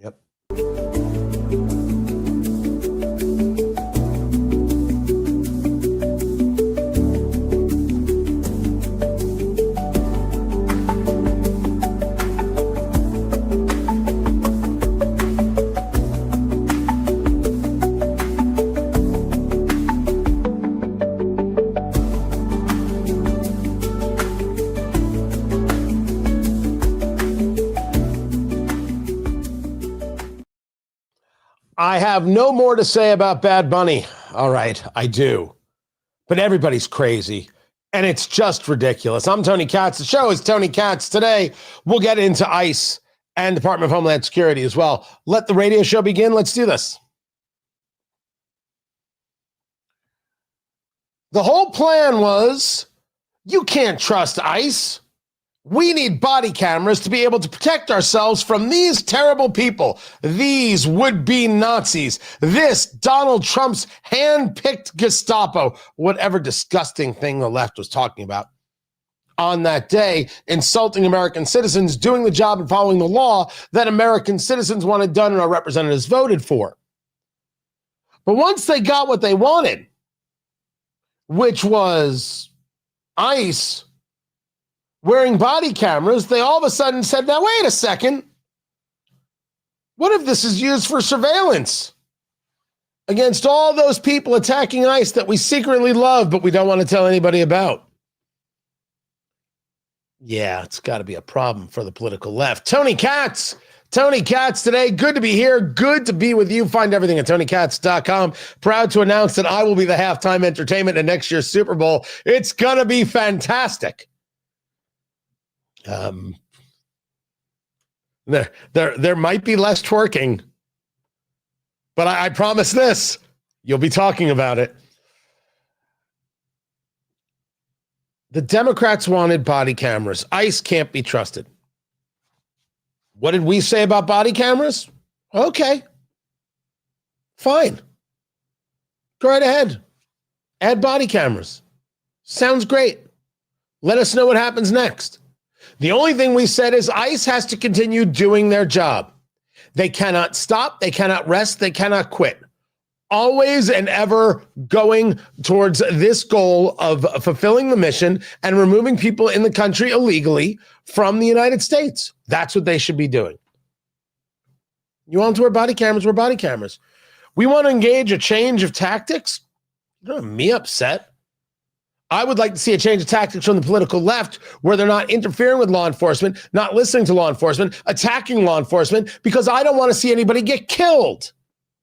Yep. I have no more to say about Bad Bunny. All right, I do. But everybody's crazy, and it's just ridiculous. I'm Tony Katz. The show is Tony Katz. Today, we'll get into ICE and Department of Homeland Security as well. Let the radio show begin. Let's do this. The whole plan was, you can't trust ICE. We need body cameras to be able to protect ourselves from these terrible people, these would-be Nazis, this Donald Trump's hand-picked Gestapo, whatever disgusting thing the left was talking about on that day, insulting American citizens, doing the job and following the law that American citizens wanted done and our representatives voted for. But once they got what they wanted, which was ICE wearing body cameras, they all of a sudden said, now, wait a second. What if this is used for surveillance against all those people attacking ICE that we secretly love, but we don't want to tell anybody about? Yeah, it's got to be a problem for the political left. Tony Katz today. Good to be here. Good to be with you. Find everything at TonyKatz.com. Proud to announce that I will be the halftime entertainment in next year's Super Bowl. It's going to be fantastic. There might be less twerking, but I promise this, you'll be talking about it. The Democrats wanted body cameras. ICE can't be trusted. What did we say about body cameras? Okay, fine. Go right ahead. Add body cameras. Sounds great. Let us know what happens next. The only thing we said is ICE has to continue doing their job. They cannot stop, they cannot rest, they cannot quit. Always and ever going towards this goal of fulfilling the mission and removing people in the country illegally from the United States. That's what they should be doing. You want to wear body cameras? Wear body cameras. We want to engage a change of tactics? You don't have me upset. I would like to see a change of tactics from the political left where they're not interfering with law enforcement, not listening to law enforcement, attacking law enforcement, because I don't want to see anybody get killed.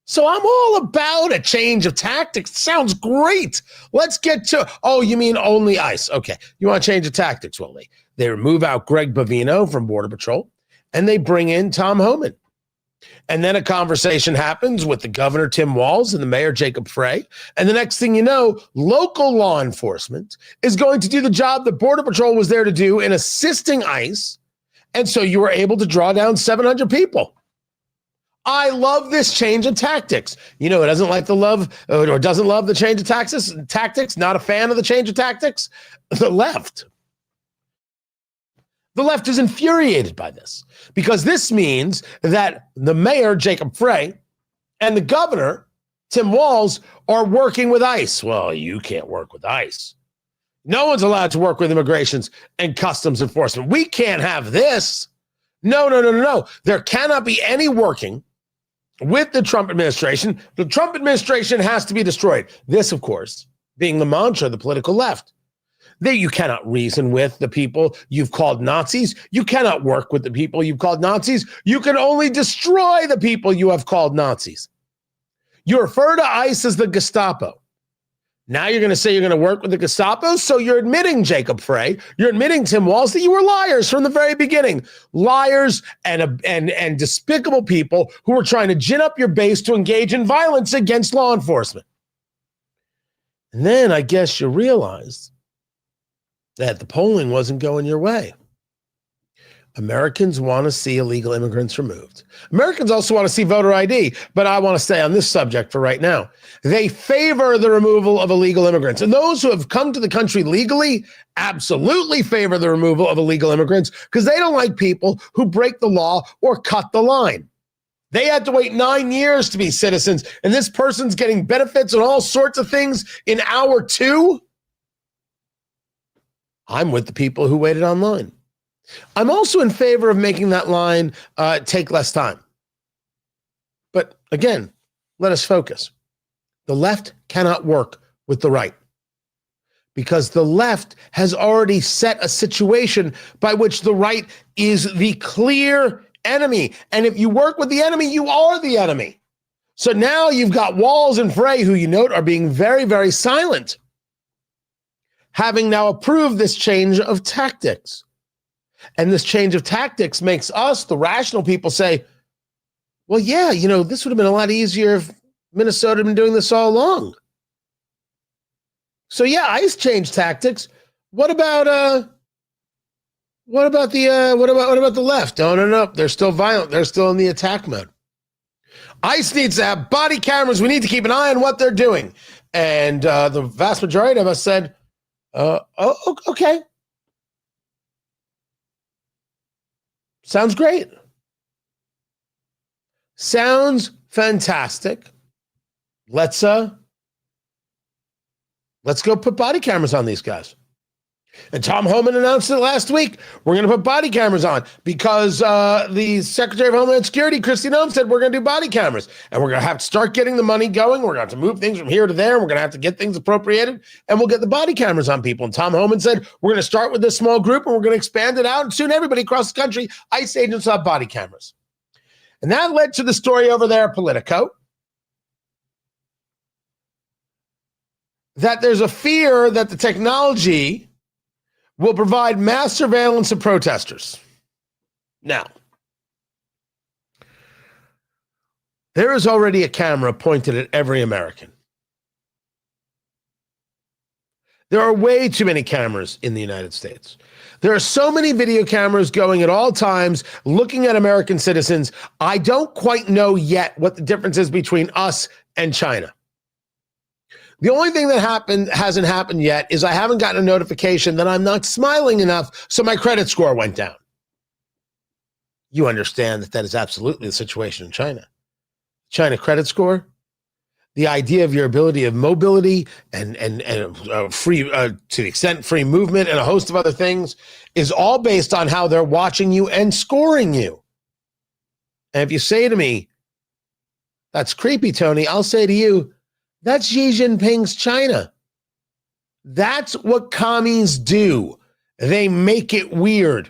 So I'm all about a change of tactics. Sounds great. Let's get to, oh, you mean only ICE? Okay. You want to change of tactics? Well, they remove out Greg Bavino from Border Patrol and they bring in Tom Homan. And then a conversation happens with the governor, Tim Walz, and the mayor, Jacob Frey. And the next thing you know, local law enforcement is going to do the job that Border Patrol was there to do in assisting ICE. And so you were able to draw down 700 people. I love this change of tactics. You know, it doesn't like the love or doesn't love the change of tactics, not a fan of the change of tactics. The left. The left is infuriated by this because this means that the mayor, Jacob Frey, and the governor, Tim Walz, are working with ICE. Well, you can't work with ICE. No one's allowed to work with immigrations and customs enforcement. We can't have this. No. There cannot be any working with the Trump administration. The Trump administration has to be destroyed. This, of course, being the mantra of the political left. There, you cannot reason with the people you've called Nazis. You cannot work with the people you've called Nazis. You can only destroy the people you have called Nazis. You refer to ICE as the Gestapo. Now you're going to say you're going to work with the Gestapo? So you're admitting, Jacob Frey, you're admitting, Tim Walz, that you were liars from the very beginning. Liars and despicable people who were trying to gin up your base to engage in violence against law enforcement. And then I guess you realized that the polling wasn't going your way. Americans want to see illegal immigrants removed. Americans also want to see voter ID, but I want to stay on this subject for right now. They favor the removal of illegal immigrants. And those who have come to the country legally absolutely favor the removal of illegal immigrants because they don't like people who break the law or cut the line. They had to wait 9 years to be citizens, and this person's getting benefits and all sorts of things in hour 2. I'm with the people who waited online. I'm also in favor of making that line take less time. But again, let us focus. The left cannot work with the right because the left has already set a situation by which the right is the clear enemy. And if you work with the enemy, you are the enemy. So now you've got Walls and Frey, who you note are being very, very silent, having now approved this change of tactics. And this change of tactics makes us, the rational people, say, well, yeah, this would have been a lot easier if Minnesota had been doing this all along. So yeah, ICE changed tactics. What about the left? No. They're still violent. They're still in the attack mode. ICE needs to have body cameras. We need to keep an eye on what they're doing. And the vast majority of us said, okay. Sounds great. Sounds fantastic. Let's go put body cameras on these guys. And Tom Homan announced it last week. We're going to put body cameras on because the Secretary of Homeland Security, Kristi Noem, said we're going to do body cameras. And we're going to have to start getting the money going. We're going to have to move things from here to there. We're going to have to get things appropriated. And we'll get the body cameras on people. And Tom Homan said we're going to start with this small group and we're going to expand it out. And soon everybody across the country, ICE agents will have body cameras. And that led to the story over there at Politico, that there's a fear that the technology will provide mass surveillance of protesters. Now, there is already a camera pointed at every American. There are way too many cameras in the United States. There are so many video cameras going at all times, looking at American citizens. I don't quite know yet what the difference is between us and China. The only thing that hasn't happened yet is I haven't gotten a notification that I'm not smiling enough, so my credit score went down. You understand that is absolutely the situation in China. China credit score, the idea of your ability of mobility and free, to the extent free movement and a host of other things is all based on how they're watching you and scoring you. And if you say to me, that's creepy, Tony, I'll say to you, that's Xi Jinping's China. That's what commies do. They make it weird.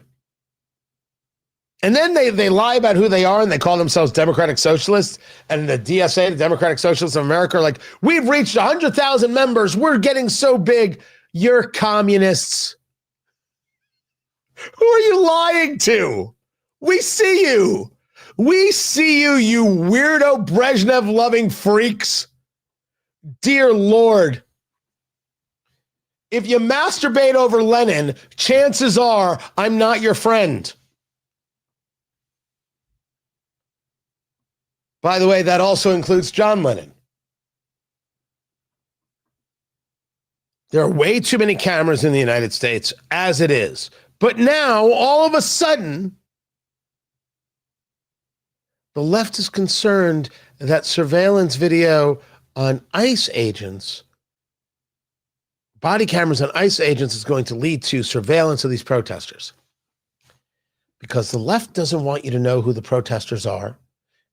And then they lie about who they are and they call themselves Democratic Socialists. And the DSA, the Democratic Socialists of America, are like, we've reached 100,000 members. We're getting so big. You're communists. Who are you lying to? We see you. We see you, you weirdo Brezhnev-loving freaks. Dear Lord, if you masturbate over Lenin, chances are I'm not your friend. By the way, that also includes John Lennon. There are way too many cameras in the United States as it is. But now, all of a sudden, the left is concerned that surveillance video on ICE agents, body cameras on ICE agents, is going to lead to surveillance of these protesters. Because the left doesn't want you to know who the protesters are.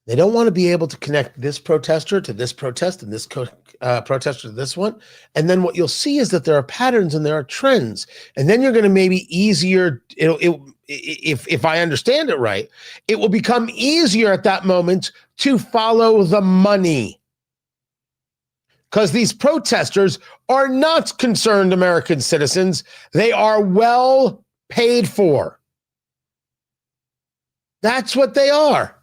They don't want to be able to connect this protester to this protest and this protester to this one. And then what you'll see is that there are patterns and there are trends. And then you're going to maybe easier, if I understand it right, it will become easier at that moment to follow the money. Because these protesters are not concerned American citizens. They are well paid for. That's what they are.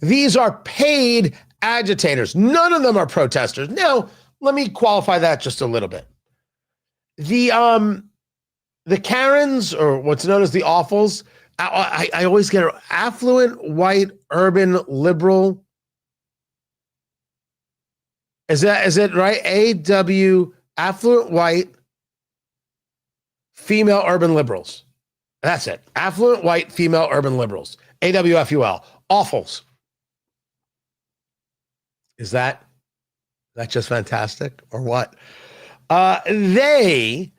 These are paid agitators. None of them are protesters. Now, let me qualify that just a little bit. The Karens, or what's known as the awfuls, I always get it, affluent, white, urban, liberal. Is it right? AW, affluent, white, female, urban liberals. That's it. Affluent, white, female, urban liberals. AWFUL. Awfuls. Is that just fantastic or what? Because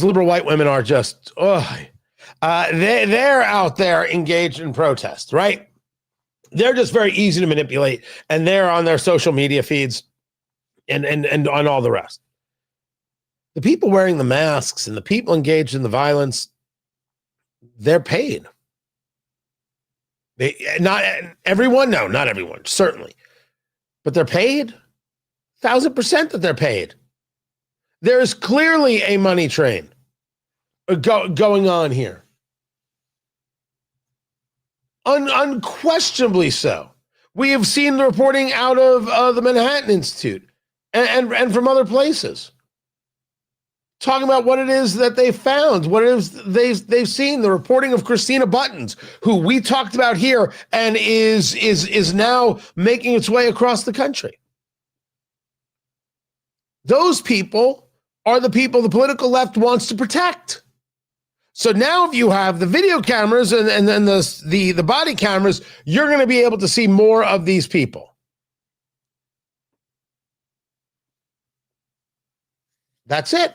liberal white women are just, they're out there engaged in protest, right? They're just very easy to manipulate, and they're on their social media feeds and on all the rest. The people wearing the masks and the people engaged in the violence, they're paid. Not everyone, no, not everyone, certainly. But they're paid. 1,000% that they're paid. There is clearly a money train going on here. Unquestionably so. We have seen the reporting out of the Manhattan Institute and from other places, talking about what it is that they found, what it is they've seen. The reporting of Christina Buttons, who we talked about here, and is now making its way across the country. Those people are the people the political left wants to protect. So now if you have the video cameras and then the body cameras, you're going to be able to see more of these people. That's it.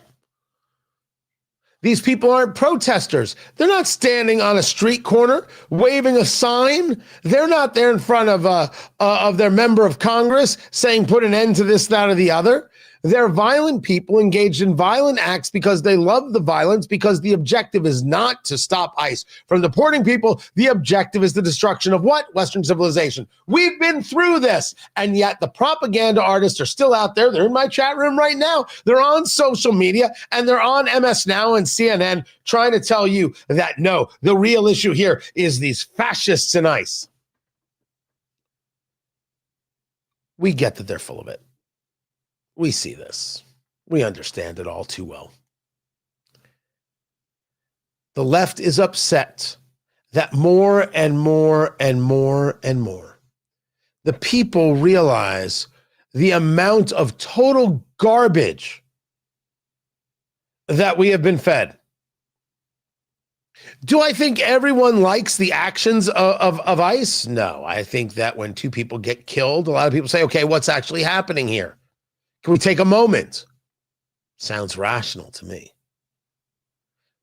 These people aren't protesters. They're not standing on a street corner waving a sign. They're not there in front of their member of Congress saying put an end to this, that, or the other. They're violent people engaged in violent acts because they love the violence, because the objective is not to stop ICE from deporting people. The objective is the destruction of what? Western civilization. We've been through this, and yet the propaganda artists are still out there. They're in my chat room right now. They're on social media, and they're on MS Now and CNN trying to tell you that, no, the real issue here is these fascists in ICE. We get that they're full of it. We see this. We understand it all too well. The left is upset that more and more and more and more, the people realize the amount of total garbage that we have been fed. Do I think everyone likes the actions of ICE? No. I think that when two people get killed, a lot of people say, okay, what's actually happening here? Can we take a moment? Sounds rational to me.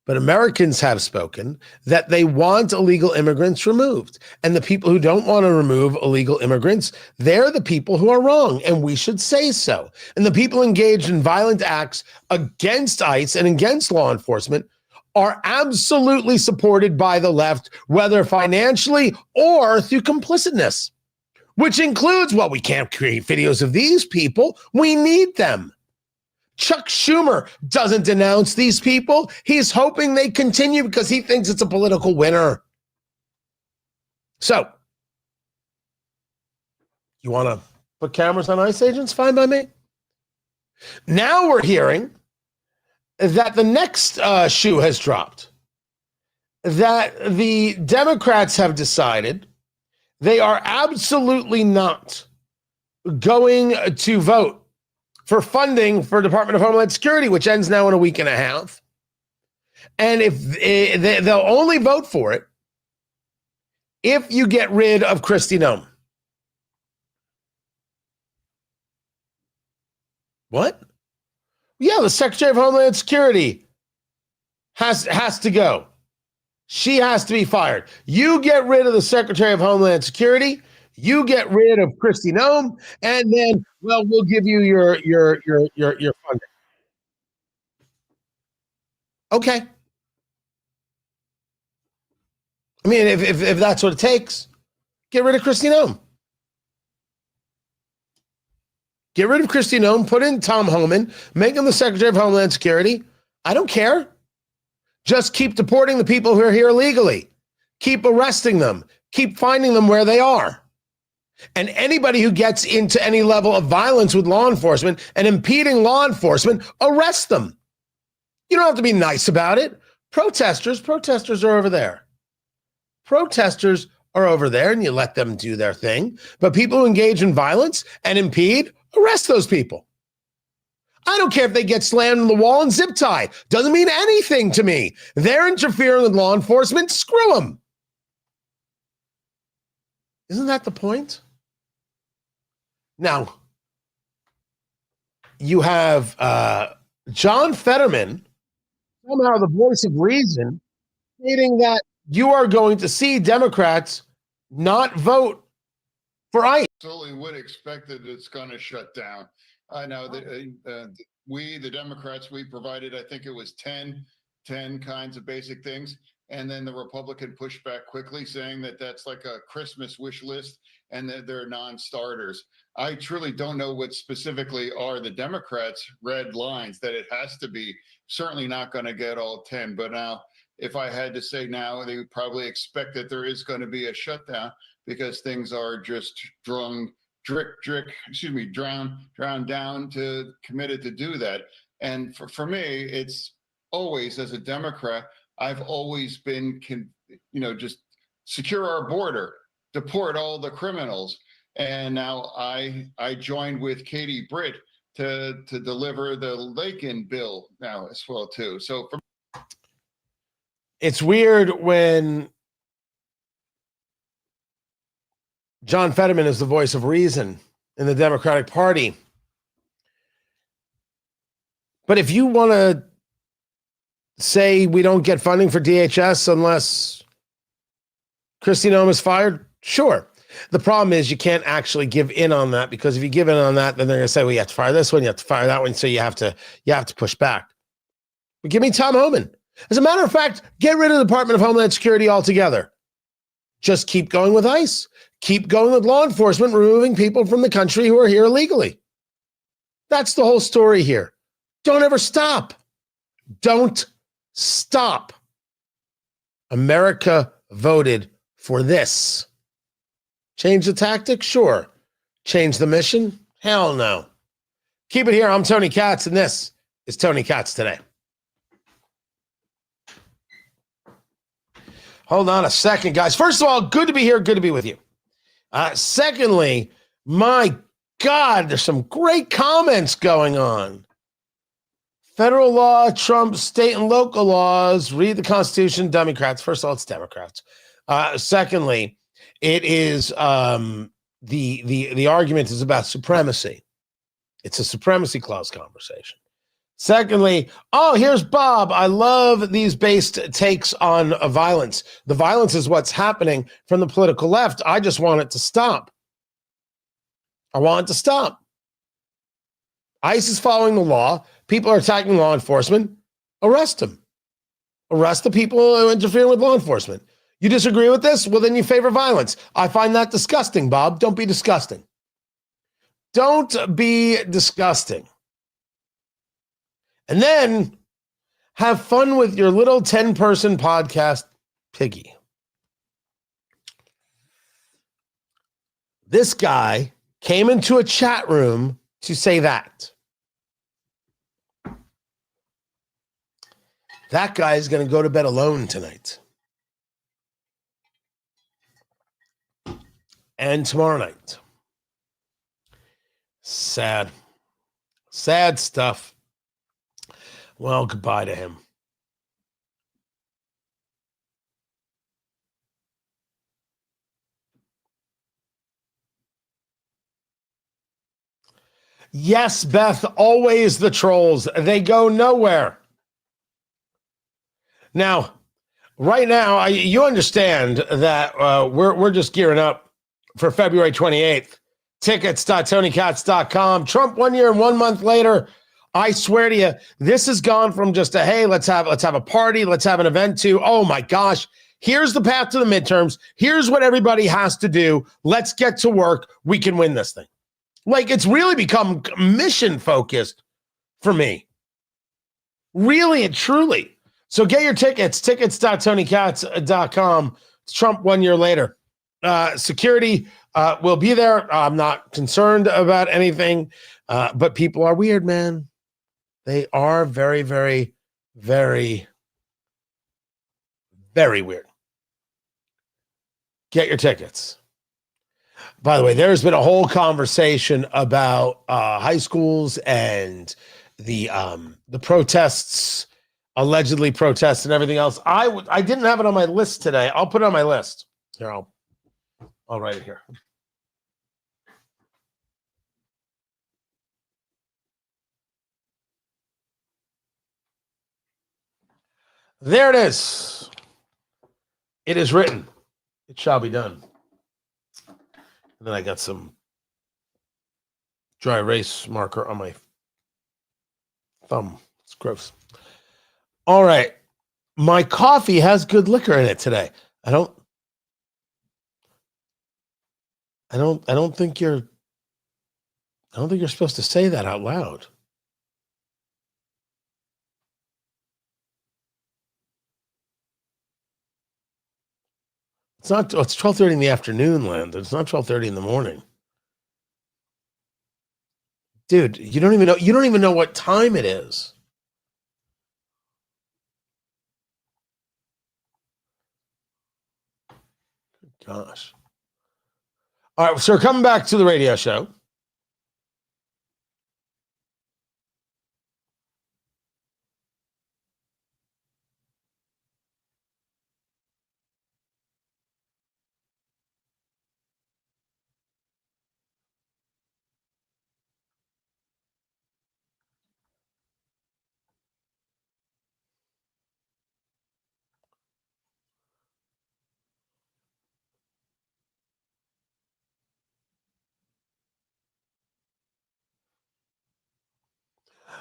But Americans have spoken that they want illegal immigrants removed. And the people who don't want to remove illegal immigrants, they're the people who are wrong, and we should say so. And the people engaged in violent acts against ICE and against law enforcement are absolutely supported by the left, whether financially or through complicitness. Which includes, well, we can't create videos of these people. We need them. Chuck Schumer doesn't denounce these people. He's hoping they continue because he thinks it's a political winner. So, you want to put cameras on ICE agents? Fine by me. Now we're hearing that the next shoe has dropped. That the Democrats have decided they are absolutely not going to vote for funding for Department of Homeland Security, which ends now in a week and a half. And if they'll only vote for it if you get rid of Kristi Noem. What? Yeah, the Secretary of Homeland Security has to go. She has to be fired. You get rid of the Secretary of Homeland Security, you get rid of Kristi Noem, and then, well, we'll give you your funding. Okay. I mean, if that's what it takes, get rid of Kristi Noem. Get rid of Kristi Noem, put in Tom Homan, make him the Secretary of Homeland Security. I don't care. Just keep deporting the people who are here illegally. Keep arresting them. Keep finding them where they are. And anybody who gets into any level of violence with law enforcement and impeding law enforcement, arrest them. You don't have to be nice about it. Protesters are over there. Protesters are over there, and you let them do their thing. But people who engage in violence and impede, arrest those people. I don't care if they get slammed in the wall and zip tied. Doesn't mean anything to me. They're interfering with law enforcement. Screw them. Isn't that the point? Now, you have John Fetterman, somehow the voice of reason, stating that you are going to see Democrats not vote for ICE. Absolutely would expect that it's going to shut down. I know that the Democrats, we provided, I think it was 10 kinds of basic things. And then the Republican pushed back quickly, saying that that's like a Christmas wish list and that they're non-starters. I truly don't know what specifically are the Democrats' red lines, that it has to be certainly not going to get all 10. But now, if I had to say now, they would probably expect that there is going to be a shutdown because things are just drowned down to committed to do that. And for me, it's always, as a Democrat, I've always been, just secure our border, deport all the criminals. And now I joined with Katie Britt to deliver the Lakin bill now as well too. So it's weird when John Fetterman is the voice of reason in the Democratic Party. But if you want to say we don't get funding for DHS unless Kristi Noem is fired, sure. The problem is you can't actually give in on that, because if you give in on that, then they're going to say, well, you have to fire this one, you have to fire that one, so you have to push back. But give me Tom Homan. As a matter of fact, get rid of the Department of Homeland Security altogether. Just keep going with ICE. Keep going with law enforcement, removing people from the country who are here illegally. That's the whole story here. Don't ever stop. Don't stop. America voted for this. Change the tactic? Sure. Change the mission? Hell no. Keep it here. I'm Tony Katz, and this is Tony Katz Today. Hold on a second, guys. First of all, good to be here. Good to be with you. Secondly, my God, there's some great comments going on. Federal law trumps state and local laws. Read the Constitution, Democrats. First of all, it's Democrats. Secondly, it is the argument is about supremacy. It's a supremacy clause conversation. Secondly, here's Bob. I love these based takes on violence. The violence is what's happening from the political left. I just want it to stop. I want it to stop. ICE is following the law. People are attacking law enforcement. Arrest them. Arrest the people who interfere with law enforcement. You disagree with this? Well, then you favor violence. I find that disgusting, Bob. Don't be disgusting. Don't be disgusting. And then have fun with your little 10-person podcast, Piggy. This guy came into a chat room to say that. That guy is going to go to bed alone tonight. And tomorrow night. Sad. Sad stuff. Well, goodbye to him. Yes, Beth, always the trolls. They go nowhere. Now, right now, you understand that we're just gearing up for February 28th. Tickets.tonykatz.com. Trump 1 year and 1 month later. I swear to you, this has gone from just a, hey, let's have a party, let's have an event, to, oh my gosh, here's the path to the midterms. Here's what everybody has to do. Let's get to work. We can win this thing. Like, it's really become mission focused for me. Really and truly. So get your tickets, tickets.tonykatz.com. It's Trump 1 year later. Security will be there. I'm not concerned about anything, but people are weird, man. They are very, very, very, very weird. Get your tickets. By the way, there's been a whole conversation about high schools and the protests, allegedly protests and everything else. I didn't have it on my list today. I'll put it on my list. Here, I'll write it here. There it is. It is written. It shall be done. And then I got some dry erase marker on my thumb. It's gross. All right. My coffee has good liquor in it today. I don't think you're supposed to say that out loud. It's 12:30 in the afternoon, Landon. It's not 12:30 in the morning. Dude, you don't even know what time it is. Gosh. All right, so we're coming back to the radio show.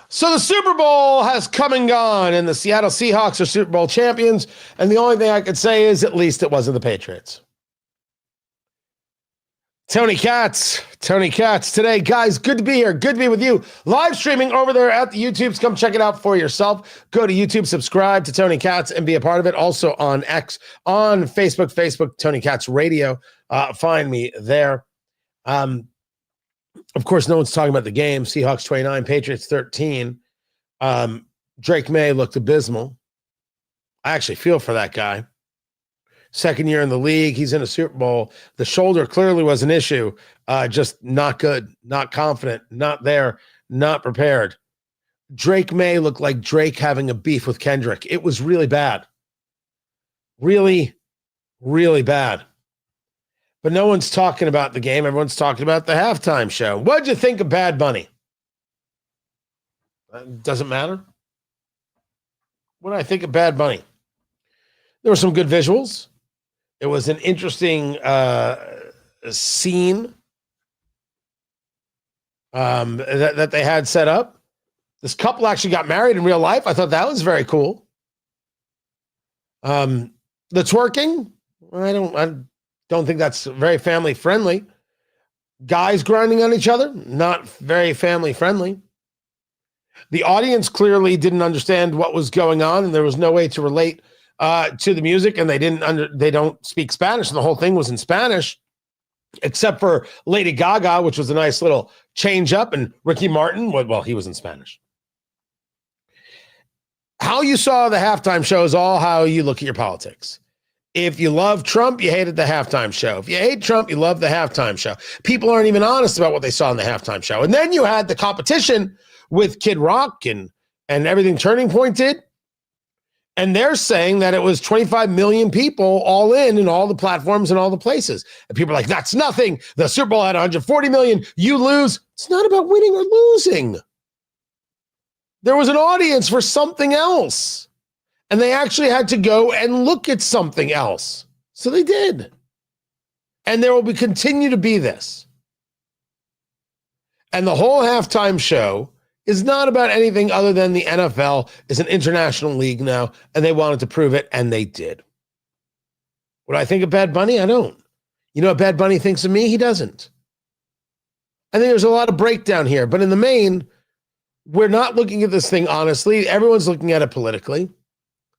So the Super Bowl has come and gone, and the Seattle Seahawks are Super Bowl champions. And the only thing I could say is at least it wasn't the Patriots. Tony Katz today. Guys, good to be here. Good to be with you. Live streaming over there at the YouTubes. Come check it out for yourself. Go to YouTube, subscribe to Tony Katz, and be a part of it. Also on X, on Facebook, Tony Katz Radio. Find me there. Of course, no one's talking about the game. Seahawks 29, Patriots 13. Drake May looked abysmal. I actually feel for that guy. Second year in the league. He's in a Super Bowl. The shoulder clearly was an issue. Just not good, not confident, not there, not prepared. Drake May looked like Drake having a beef with Kendrick. It was really bad. Really, really bad. But no one's talking about the game. Everyone's talking about the halftime show. What'd you think of Bad Bunny? Doesn't matter. What did I think of Bad Bunny? There were some good visuals. It was an interesting scene that they had set up. This couple actually got married in real life. I thought that was very cool. The twerking, I don't think that's very family friendly. Guys grinding on each other, not very family friendly. The audience clearly didn't understand what was going on, and there was no way to relate to the music, and they don't speak Spanish, and the whole thing was in Spanish, except for Lady Gaga, which was a nice little change up, and Ricky Martin, well, he was in Spanish. How you saw the halftime show is all how you look at your politics. If you love Trump, you hated the halftime show. If you hate Trump, you love the halftime show. People aren't even honest about what they saw in the halftime show. And then you had the competition with Kid Rock and everything Turning Point did. And they're saying that it was 25 million people all in all the platforms and all the places. And people are like, that's nothing. The Super Bowl had 140 million. You lose. It's not about winning or losing. There was an audience for something else. And they actually had to go and look at something else. So they did. And there will continue to be this. And the whole halftime show is not about anything other than the NFL is an international league now, and they wanted to prove it, and they did. What do I think of Bad Bunny? I don't. You know what Bad Bunny thinks of me? He doesn't. I think there's a lot of breakdown here, but in the main, we're not looking at this thing honestly. Everyone's looking at it politically.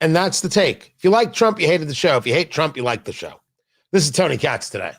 And that's the take. If you like Trump, you hated the show. If you hate Trump, you like the show. This is Tony Katz today.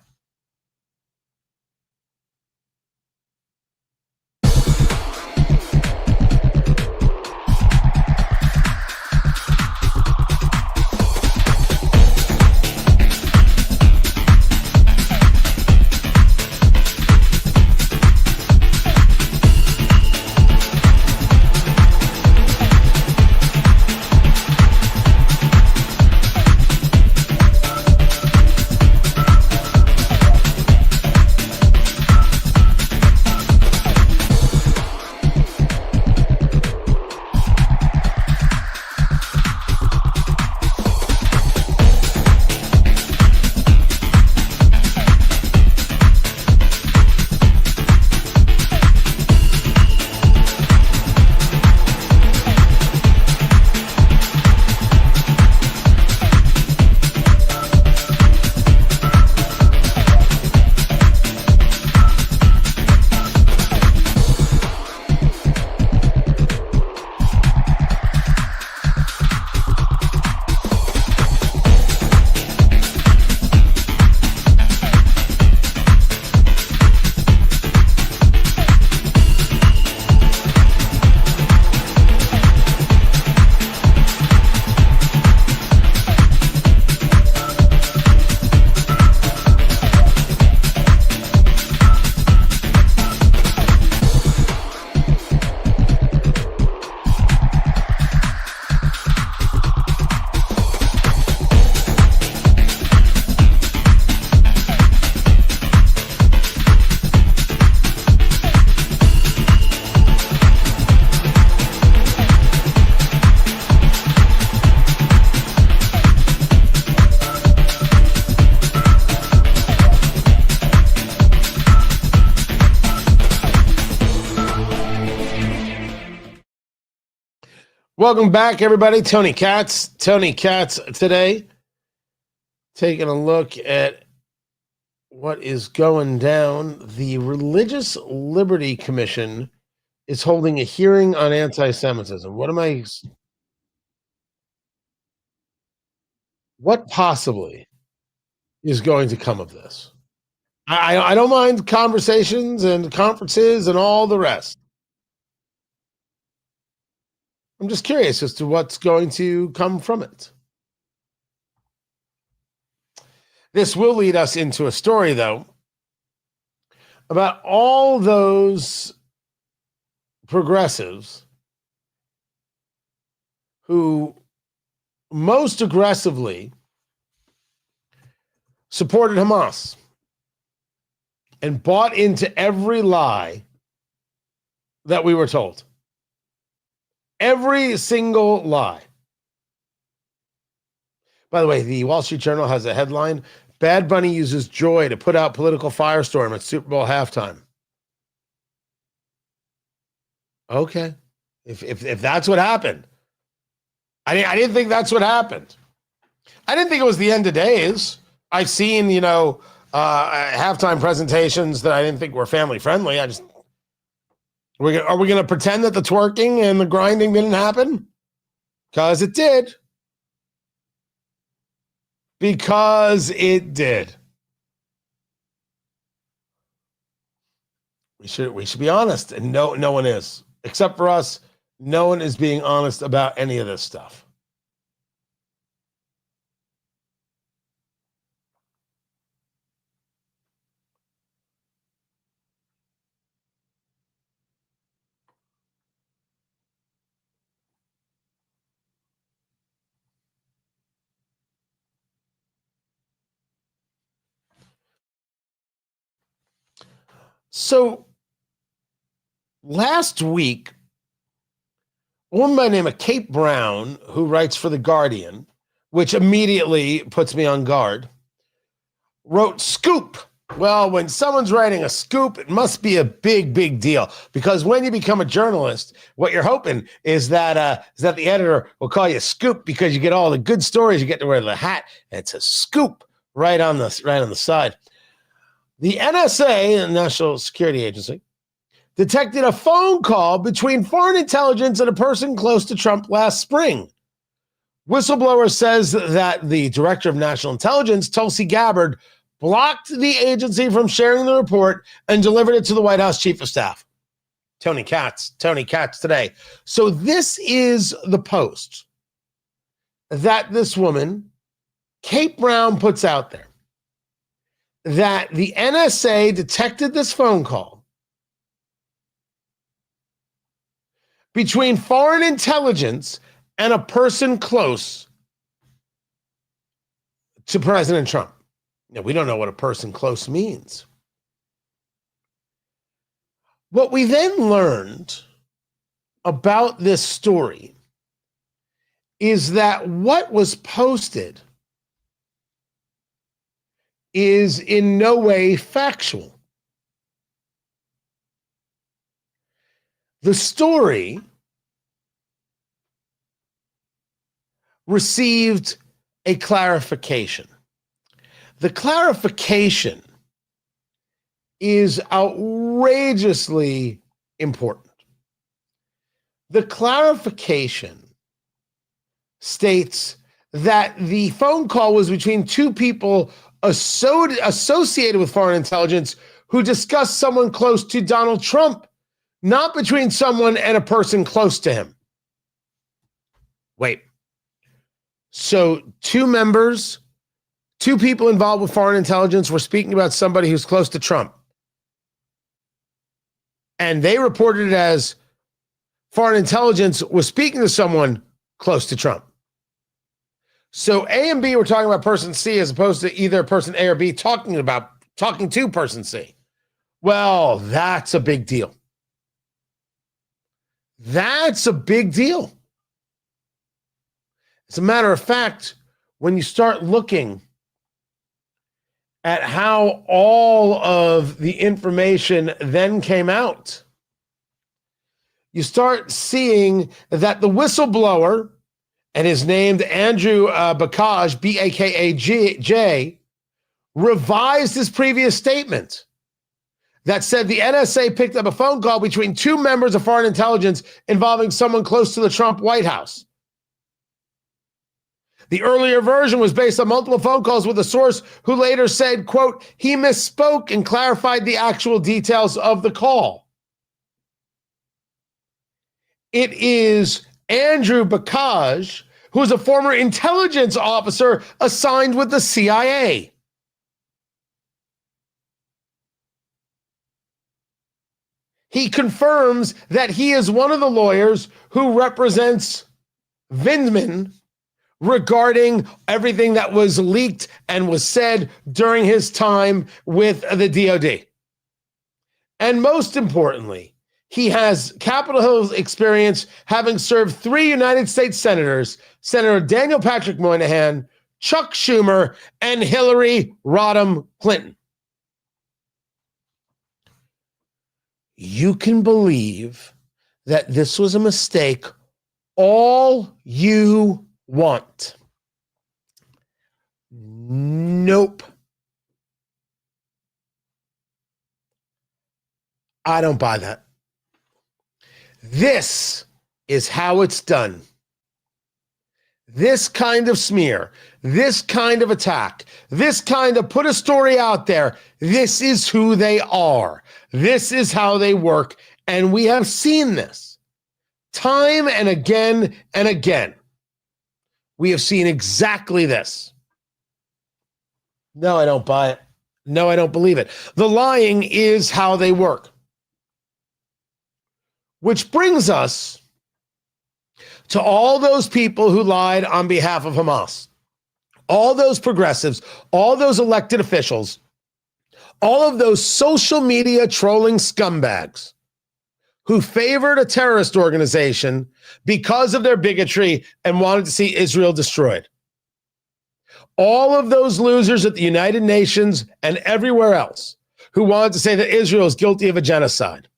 Welcome back, everybody. Tony Katz today, taking a look at what is going down. The Religious Liberty Commission is holding a hearing on anti-Semitism. What possibly is going to come of this? I don't mind conversations and conferences and all the rest. I'm just curious as to what's going to come from it. This will lead us into a story, though, about all those progressives who most aggressively supported Hamas and bought into every lie that we were told. Every single lie. By the way, the Wall Street Journal has a headline: Bad Bunny uses joy to put out political firestorm at Super Bowl halftime. Okay. If that's what happened. I didn't think that's what happened. I didn't think it was the end of days. I've seen, halftime presentations that I didn't think were family friendly. Are we going to pretend that the twerking and the grinding didn't happen? Because it did. Because it did. We should be honest, and no one is. Except for us, no one is being honest about any of this stuff. So last week, a woman by the name of Kate Brown, who writes for The Guardian, which immediately puts me on guard, wrote scoop. Well, when someone's writing a scoop, it must be a big, big deal. Because when you become a journalist, what you're hoping is that the editor will call you scoop because you get all the good stories. You get to wear the hat. And it's a scoop right on the side. The NSA, the National Security Agency, detected a phone call between foreign intelligence and a person close to Trump last spring. Whistleblower says that the director of national intelligence, Tulsi Gabbard, blocked the agency from sharing the report and delivered it to the White House chief of staff. Tony Katz today. So this is the post that this woman, Kate Brown, puts out there. That the NSA detected this phone call between foreign intelligence and a person close to President Trump. Now, we don't know what a person close means. What we then learned about this story is that what was posted is in no way factual. The story received a clarification. The clarification is outrageously important. The clarification states that the phone call was between two people associated with foreign intelligence who discussed someone close to Donald Trump, not between someone and a person close to him. Wait. So two people involved with foreign intelligence were speaking about somebody who's close to Trump. And they reported it as foreign intelligence was speaking to someone close to Trump. So A and B were talking about person C as opposed to either person A or B talking to person C. Well, that's a big deal. That's a big deal. As a matter of fact, when you start looking at how all of the information then came out, you start seeing that the whistleblower, and is named Andrew Bakaj, B-A-K-A-J, revised his previous statement that said the NSA picked up a phone call between two members of foreign intelligence involving someone close to the Trump White House. The earlier version was based on multiple phone calls with a source who later said, quote, he misspoke and clarified the actual details of the call. It is Andrew Bakaj, who is a former intelligence officer assigned with the CIA. He confirms that he is one of the lawyers who represents Vindman regarding everything that was leaked and was said during his time with the DOD. And most importantly, he has Capitol Hill experience, having served 3 United States senators, Senator Daniel Patrick Moynihan, Chuck Schumer, and Hillary Rodham Clinton. You can believe that this was a mistake all you want. Nope. I don't buy that. This is how it's done. This kind of smear, this kind of attack, this kind of put a story out there, this is who they are. This is how they work. And we have seen this time and again and again. We have seen exactly this. No, I don't buy it. No, I don't believe it. The lying is how they work. Which brings us to all those people who lied on behalf of Hamas. All those progressives, all those elected officials, all of those social media trolling scumbags who favored a terrorist organization because of their bigotry and wanted to see Israel destroyed. All of those losers at the United Nations and everywhere else who wanted to say that Israel is guilty of a genocide.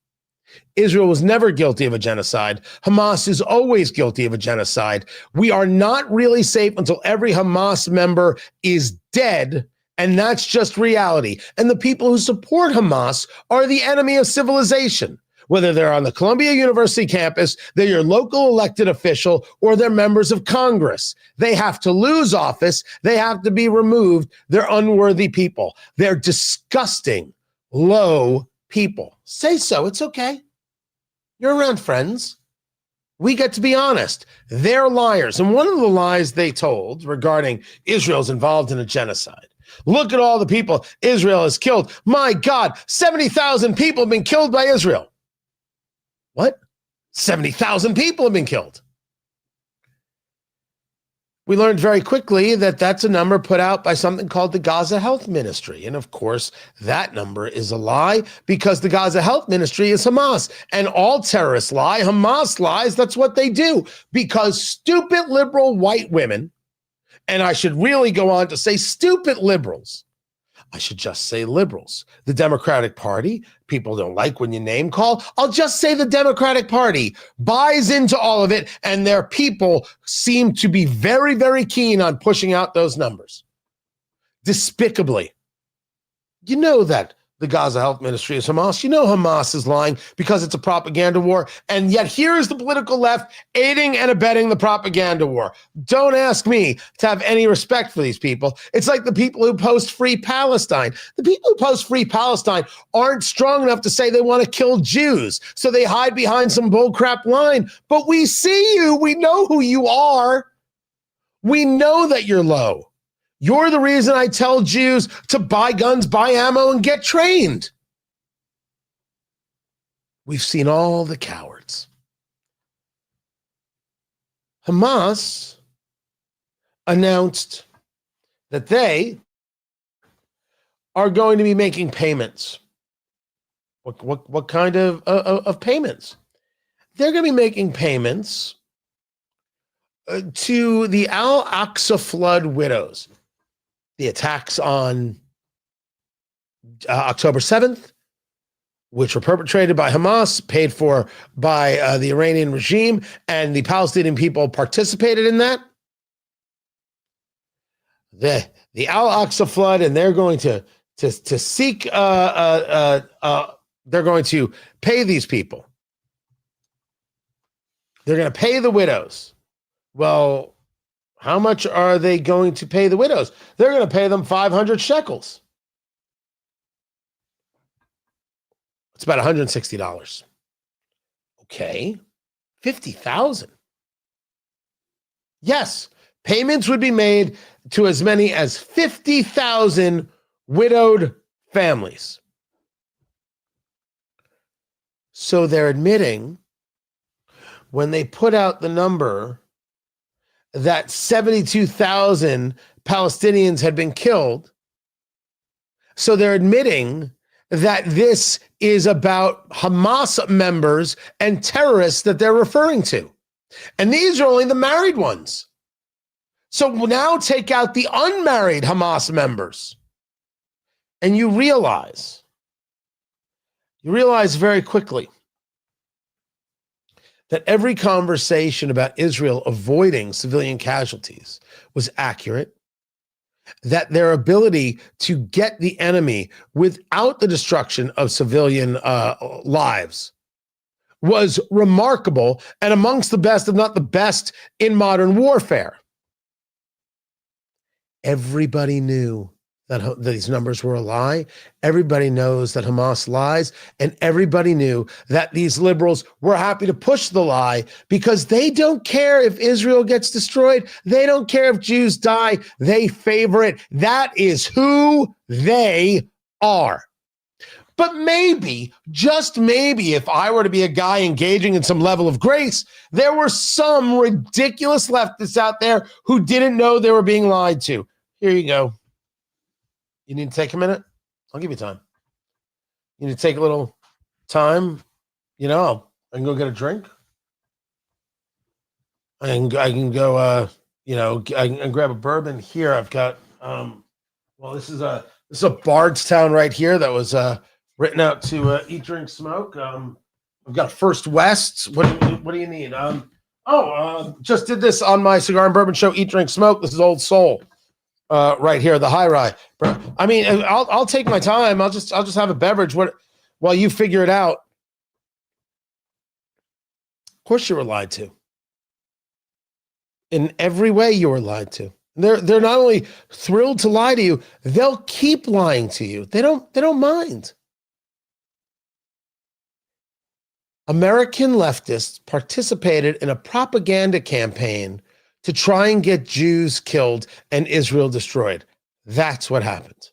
Israel was never guilty of a genocide. Hamas is always guilty of a genocide. We are not really safe until every Hamas member is dead, and that's just reality. And the people who support Hamas are the enemy of civilization. Whether they're on the Columbia University campus, they're your local elected official, or they're members of Congress. They have to lose office. They have to be removed. They're unworthy people. They're disgusting, low people. Say so. It's okay. You're around friends. We get to be honest. They're liars. And one of the lies they told regarding Israel's involved in a genocide. Look at all the people Israel has killed. My God, 70,000 people have been killed by Israel. What? 70,000 people have been killed. We learned very quickly that that's a number put out by something called the Gaza Health Ministry. And of course, that number is a lie because the Gaza Health Ministry is Hamas. And all terrorists lie. Hamas lies. That's what they do. Because stupid liberal white women, and I should really go on to say stupid liberals, I should just say liberals. The Democratic Party, people don't like when you name call. I'll just say the Democratic Party buys into all of it, and their people seem to be very, very keen on pushing out those numbers. Despicably. You know that the Gaza Health Ministry is Hamas. You know Hamas is lying because it's a propaganda war. And yet here is the political left aiding and abetting the propaganda war. Don't ask me to have any respect for these people. It's like the people who post Free Palestine. The people who post Free Palestine aren't strong enough to say they want to kill Jews. So they hide behind some bullcrap line. But we see you. We know who you are. We know that you're low. You're the reason I tell Jews to buy guns, buy ammo, and get trained. We've seen all the cowards. Hamas announced that they are going to be making payments. What kind of payments? They're going to be making payments to the Al-Aqsa flood widows. The attacks on October 7th, which were perpetrated by Hamas, paid for by the Iranian regime, and the Palestinian people participated in that. The Al-Aqsa flood, and they're going to seek, they're going to pay these people. They're going to pay the widows. Well, how much are they going to pay the widows? They're going to pay them 500 shekels. It's about $160. Okay. 50,000. Yes, payments would be made to as many as 50,000 widowed families. So they're admitting, when they put out the number that 72,000 Palestinians had been killed, so they're admitting that this is about Hamas members and terrorists that they're referring to. And these are only the married ones. So now take out the unmarried Hamas members. And you realize very quickly that every conversation about Israel avoiding civilian casualties was accurate, that their ability to get the enemy without the destruction of civilian lives was remarkable and amongst the best, if not the best, in modern warfare. Everybody knew that these numbers were a lie. Everybody knows that Hamas lies, and everybody knew that these liberals were happy to push the lie because they don't care if Israel gets destroyed. They don't care if Jews die. They favor it. That is who they are. But maybe, just maybe, if I were to be a guy engaging in some level of grace, there were some ridiculous leftists out there who didn't know they were being lied to. Here you go. You need to take a minute? I'll give you time. You need to take a little time? You know, I can go get a drink. I can go, I can grab a bourbon here. I've got, this is a Bardstown right here that was written out to Eat, Drink, Smoke. I've got First West. What do you need? Just did this on my Cigar and Bourbon show, Eat, Drink, Smoke. This is Old Soul. Right here, the high rye. I mean, I'll take my time. I'll just have a beverage while you figure it out. Of course, you were lied to. In every way, you were lied to. They're not only thrilled to lie to you, they'll keep lying to you. They don't mind. American leftists participated in a propaganda campaign to try and get Jews killed and Israel destroyed. That's what happened.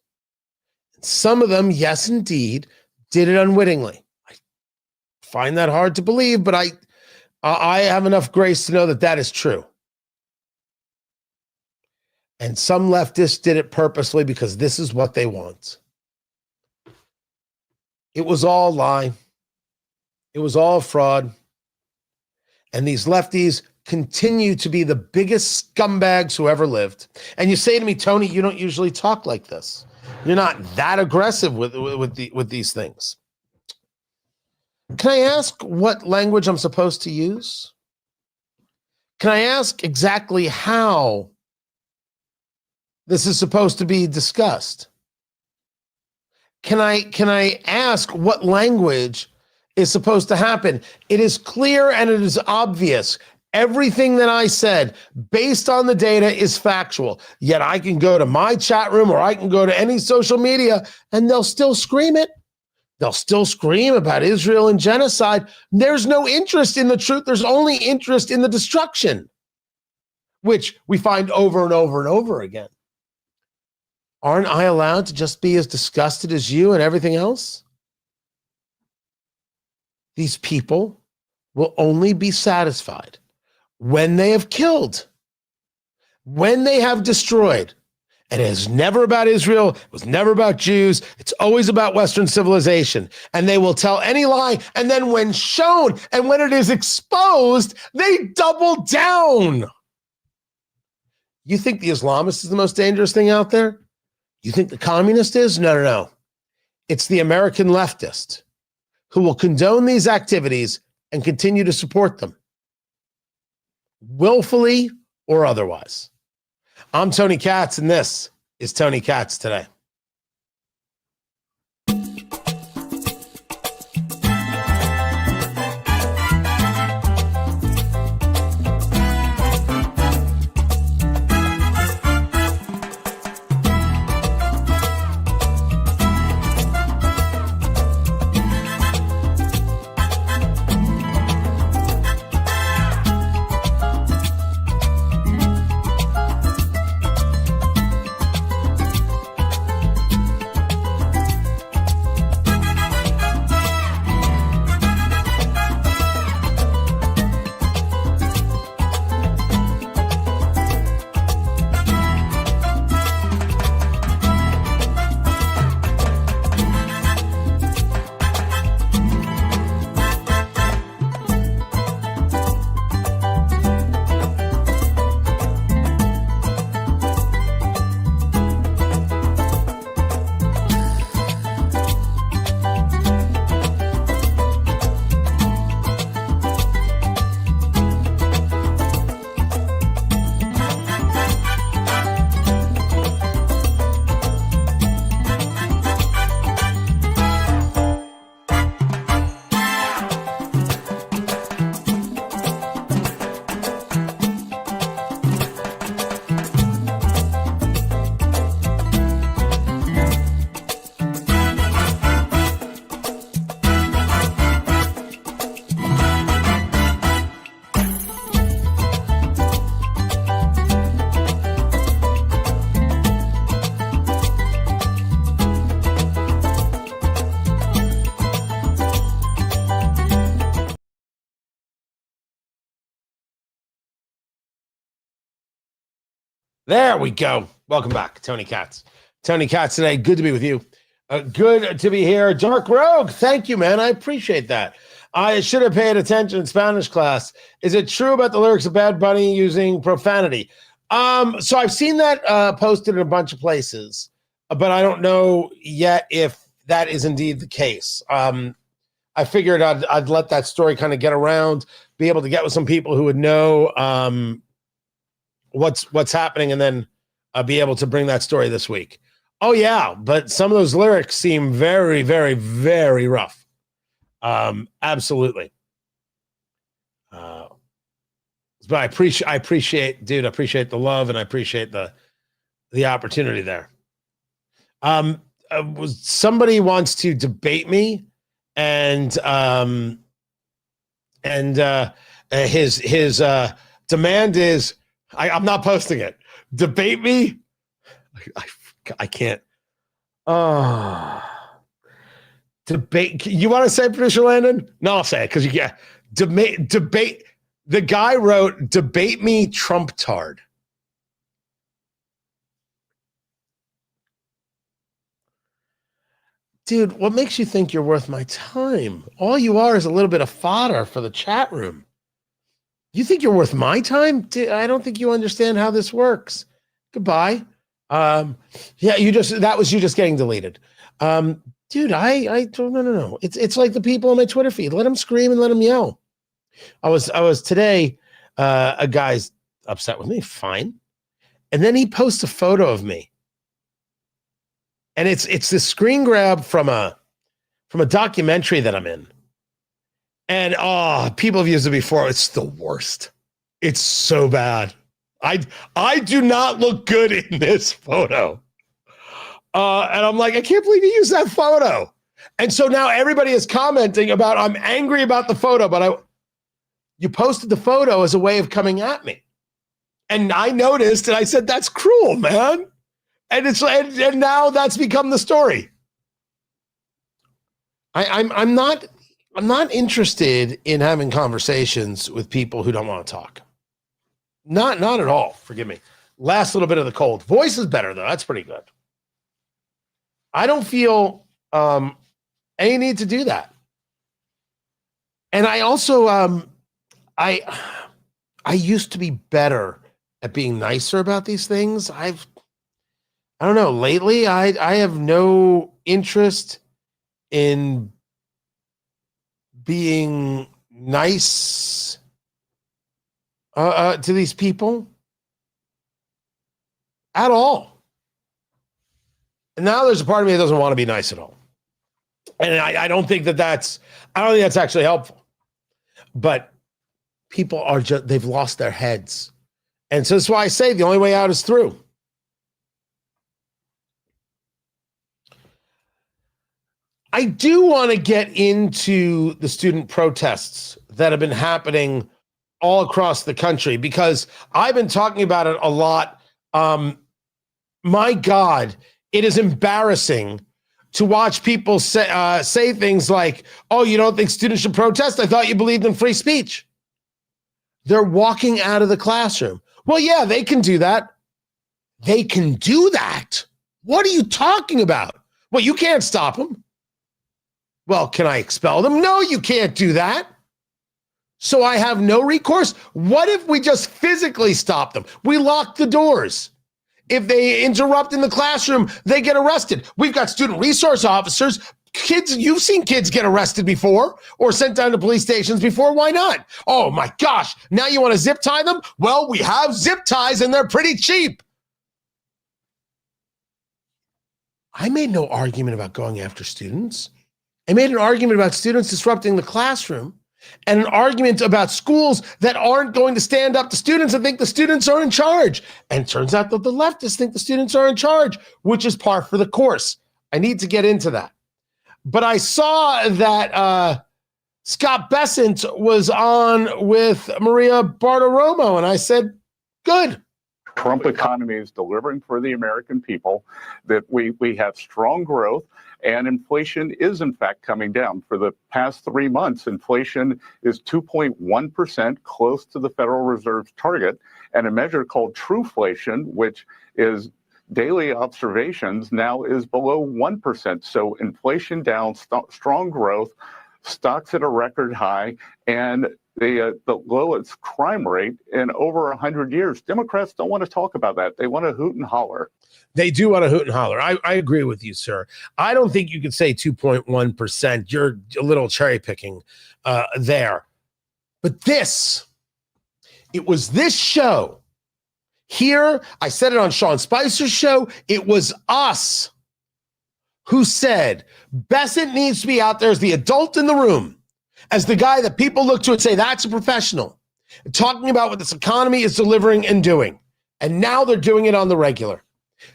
Some of them, yes, indeed, did it unwittingly. I find that hard to believe, but I have enough grace to know that that is true. And some leftists did it purposely because this is what they want. It was all lie. It was all fraud. And these lefties continue to be the biggest scumbags who ever lived. And you say to me, Tony, you don't usually talk like this. You're not that aggressive with these things. Can I ask what language I'm supposed to use? Can I ask exactly how this is supposed to be discussed? Can I ask what language is supposed to happen? It is clear and it is obvious. Everything that I said, based on the data, is factual. Yet I can go to my chat room or I can go to any social media and they'll still scream it. They'll still scream about Israel and genocide. There's no interest in the truth. There's only interest in the destruction, which we find over and over and over again. Aren't I allowed to just be as disgusted as you and everything else? These people will only be satisfied when they have killed, when they have destroyed. And it is never about Israel. It was never about Jews. It's always about Western civilization. And they will tell any lie. And then when shown and when it is exposed, they double down. You think the Islamist is the most dangerous thing out there? You think the communist is? No. It's the American leftist who will condone these activities and continue to support them, willfully or otherwise. I'm Tony Katz, and this is Tony Katz Today. There we go. Welcome back, Tony Katz. Tony Katz Today. Good to be with you. Good to be here. Dark Rogue, thank you, man. I appreciate that. I should have paid attention in Spanish class. Is it true about the lyrics of Bad Bunny using profanity? So I've seen that posted in a bunch of places, but I don't know yet if that is indeed the case. I figured I'd let that story kind of get around, be able to get with some people who would know what's happening, and then be able to bring that story this week. Oh yeah, but some of those lyrics seem very, very, very rough. Absolutely. But I appreciate the love, and I appreciate the opportunity there. Somebody wants to debate me, and his demand is, I'm not posting it. Debate me. I can't. Debate. You want to say, producer Landon? No, I'll say it because you get debate. The guy wrote, "Debate me, Trump-tard." Dude, what makes you think you're worth my time? All you are is a little bit of fodder for the chat room. You think you're worth my time? Dude, I don't think you understand how this works. Goodbye. Yeah, that was you just getting deleted. Dude, I don't no. It's like the people on my Twitter feed. Let them scream and let them yell. I was today, a guy's upset with me, fine. And then he posts a photo of me. And it's this screen grab from a documentary that I'm in. And people have used it before. It's the worst. It's so bad. I do not look good in this photo. And I'm like, I can't believe you used that photo. And so now everybody is commenting about, I'm angry about the photo, but you posted the photo as a way of coming at me. And I noticed, and I said, that's cruel, man. And and now that's become the story. I'm not interested in having conversations with people who don't want to talk. Not at all. Forgive me. Last little bit of the cold. Voice is better though. That's pretty good. I don't feel any need to do that. And I also I used to be better at being nicer about these things. I don't know. Lately, I have no interest in being nice to these people at all. And now there's a part of me that doesn't want to be nice at all. And I don't think that's actually helpful. But people are they've lost their heads. And so that's why I say the only way out is through. I do want to get into the student protests that have been happening all across the country because I've been talking about it a lot. My God, it is embarrassing to watch people say things like, oh, you don't think students should protest? I thought you believed in free speech. They're walking out of the classroom. Well, yeah, they can do that. They can do that. What are you talking about? Well, you can't stop them. Well, can I expel them? No, you can't do that. So I have no recourse. What if we just physically stop them? We lock the doors. If they interrupt in the classroom, they get arrested. We've got student resource officers. Kids, you've seen kids get arrested before or sent down to police stations before. Why not? Oh my gosh, now you want to zip tie them? Well, we have zip ties and they're pretty cheap. I made no argument about going after students. I made an argument about students disrupting the classroom and an argument about schools that aren't going to stand up to students and think the students are in charge. And it turns out that the leftists think the students are in charge, which is par for the course. I need to get into that. But I saw that Scott Bessent was on with Maria Bartiromo, and I said, good. Trump economy is delivering for the American people, that we have strong growth, and inflation is in fact coming down. For the past 3 months, inflation is 2.1%, close to the Federal Reserve's target, and a measure called Trueflation, which is daily observations, now is below 1%. So inflation down, strong growth, stocks at a record high, and the lowest crime rate in over 100 years. Democrats don't want to talk about that. They want to hoot and holler. They do want to hoot and holler. I agree with you, sir. I don't think you could say 2.1%. You're a little cherry picking there. But it was this show here. I said it on Sean Spicer's show. It was us who said Bessent needs to be out there as the adult in the room, as the guy that people look to and say, that's a professional, talking about what this economy is delivering and doing. And now they're doing it on the regular.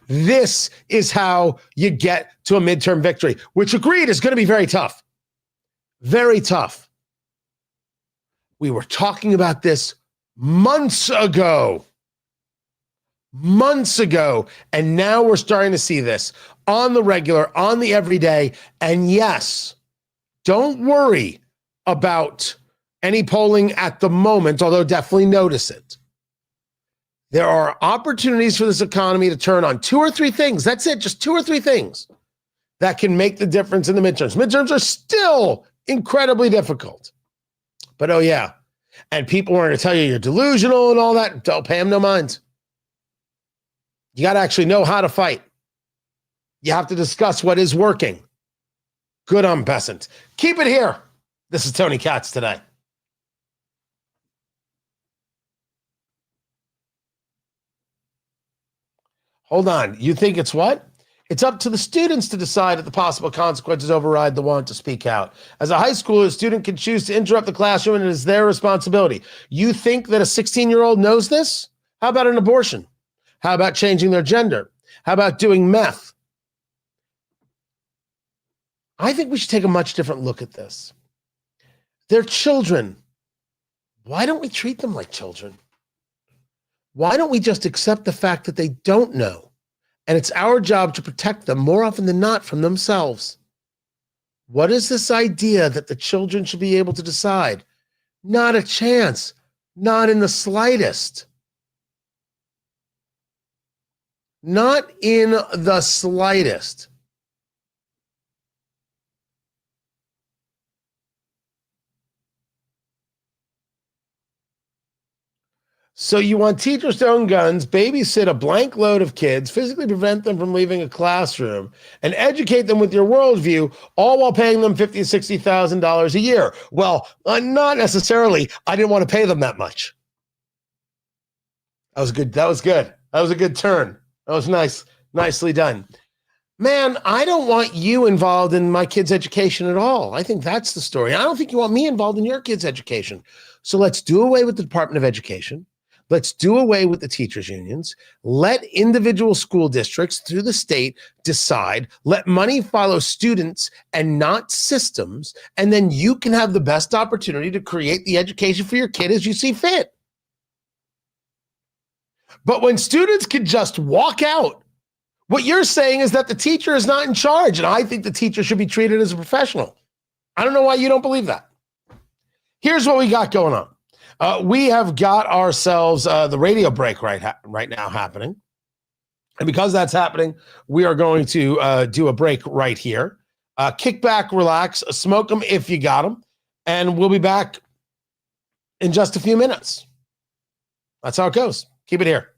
This is how you get to a midterm victory, which, agreed, is going to be very tough. Very tough. We were talking about this months ago. And now we're starting to see this on the regular, on the everyday. And yes, don't worry about any polling at the moment, although definitely notice it. There are opportunities for this economy to turn on 2 or 3 things. That's it, just 2 or 3 things that can make the difference in the midterms. Midterms are still incredibly difficult. But oh yeah, and people are going to tell you you're delusional and all that. Don't pay them no mind. You got to actually know how to fight. You have to discuss what is working. Good on Bessent. Keep it here. This is Tony Katz today. Hold on. You think it's what? It's up to the students to decide if the possible consequences override the want to speak out. As a high schooler, a student can choose to interrupt the classroom, and it is their responsibility. You think that a 16-year-old knows this? How about an abortion? How about changing their gender? How about doing meth? I think we should take a much different look at this. They're children. Why don't we treat them like children? Why don't we just accept the fact that they don't know? And it's our job to protect them more often than not from themselves. What is this idea that the children should be able to decide? Not a chance. Not in the slightest. Not in the slightest. So you want teachers to own guns, babysit a blank load of kids, physically prevent them from leaving a classroom, and educate them with your worldview, all while paying them $50,000 to $60,000 a year. Well, not necessarily. I didn't want to pay them that much. That was good. That was good. That was a good turn. That was nice. Nicely done. Man, I don't want you involved in my kids' education at all. I think that's the story. I don't think you want me involved in your kids' education. So let's do away with the Department of Education. Let's do away with the teachers' unions. Let individual school districts through the state decide. Let money follow students and not systems. And then you can have the best opportunity to create the education for your kid as you see fit. But when students can just walk out, what you're saying is that the teacher is not in charge. And I think the teacher should be treated as a professional. I don't know why you don't believe that. Here's what we got going on. We have got ourselves the radio break right now happening. And because that's happening, we are going to do a break right here. Kick back, relax, smoke them if you got them. And we'll be back in just a few minutes. That's how it goes. Keep it here.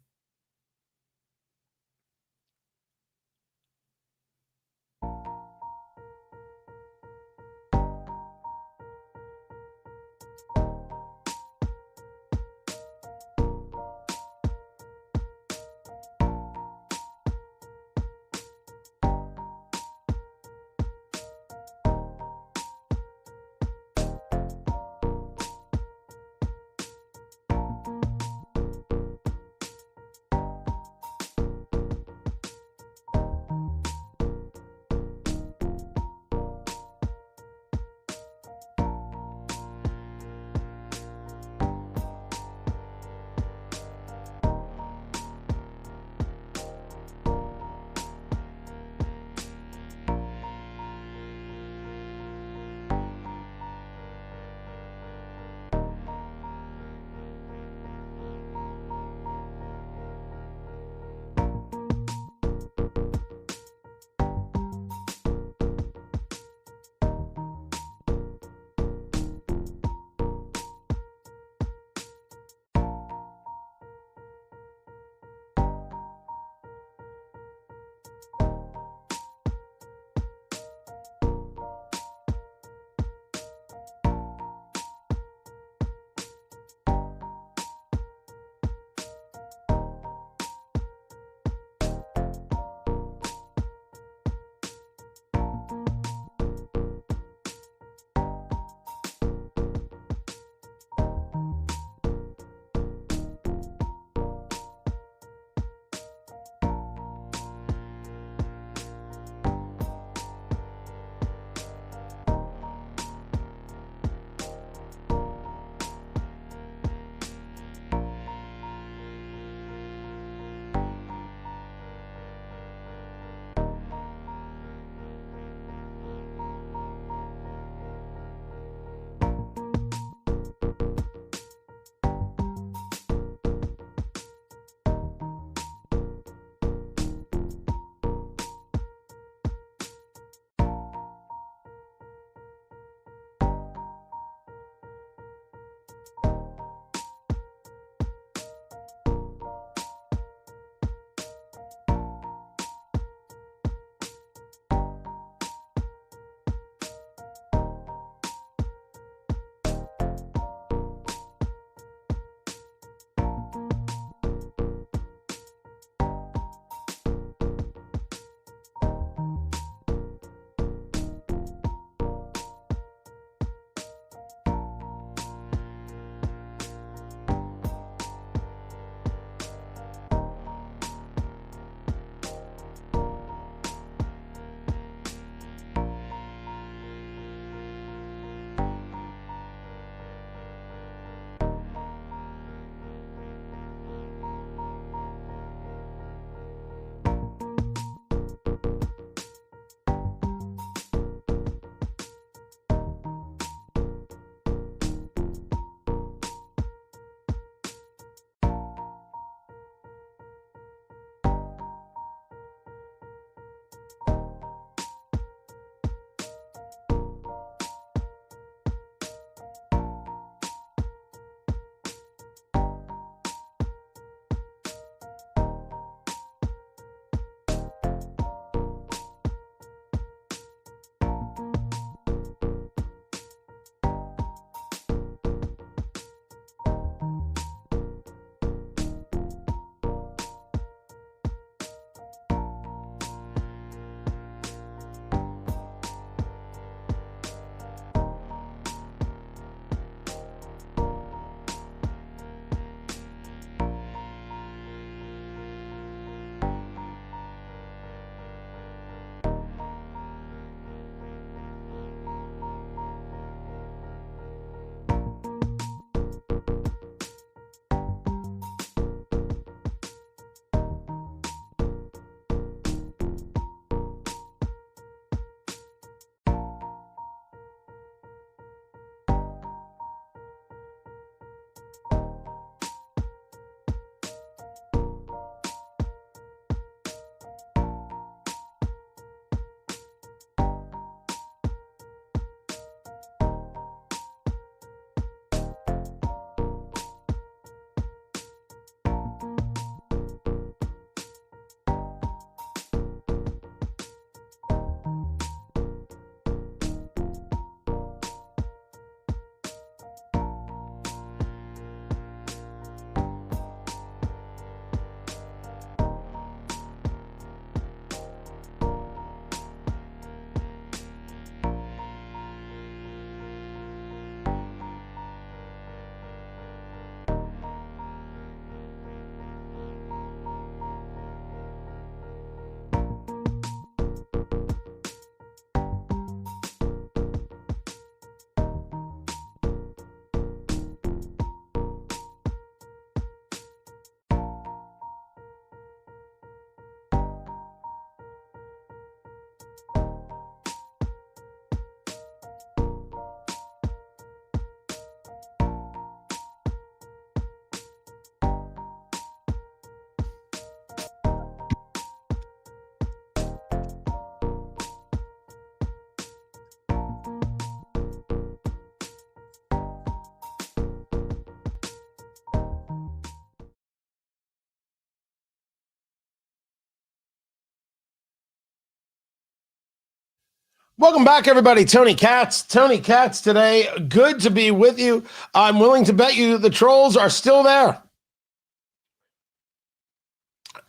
Welcome back, everybody. Tony Katz today. Good to be with you. I'm willing to bet you the trolls are still there.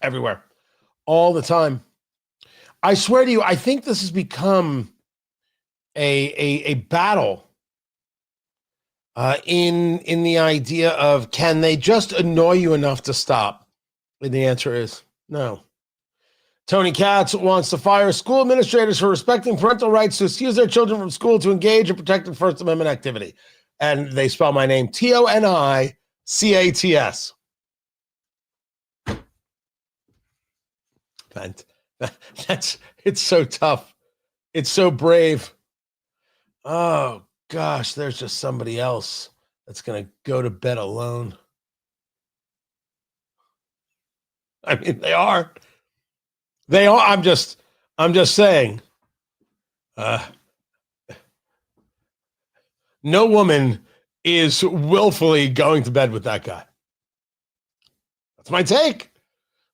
Everywhere. All the time. I swear to you, I think this has become a battle in the idea of, can they just annoy you enough to stop? And the answer is no. Tony Katz wants to fire school administrators for respecting parental rights to excuse their children from school to engage in protected First Amendment activity. And they spell my name Tonicats. It's so tough. It's so brave. Oh, gosh, there's just somebody else that's going to go to bed alone. I mean, they are. I'm just saying, no woman is willfully going to bed with that guy. That's my take.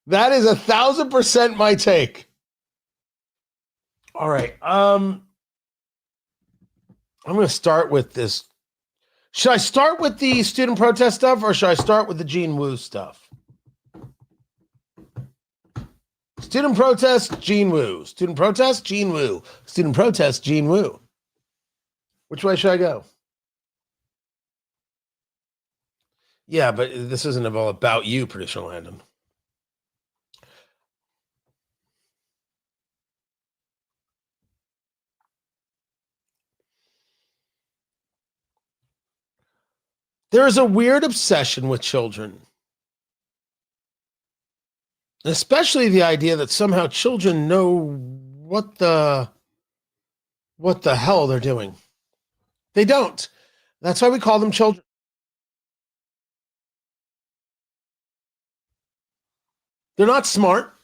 That is 1,000% my take. All right. I'm going to start with this. Should I start with the student protest stuff, or should I start with the Gene Wu stuff? Student protest, Gene Wu. Student protest, Gene Wu. Student protest, Gene Wu. Which way should I go? Yeah, but this isn't all about you, Producer Landon. There is a weird obsession with children. Especially the idea that somehow children know what the hell they're doing. They don't. That's why we call them children. They're not smart,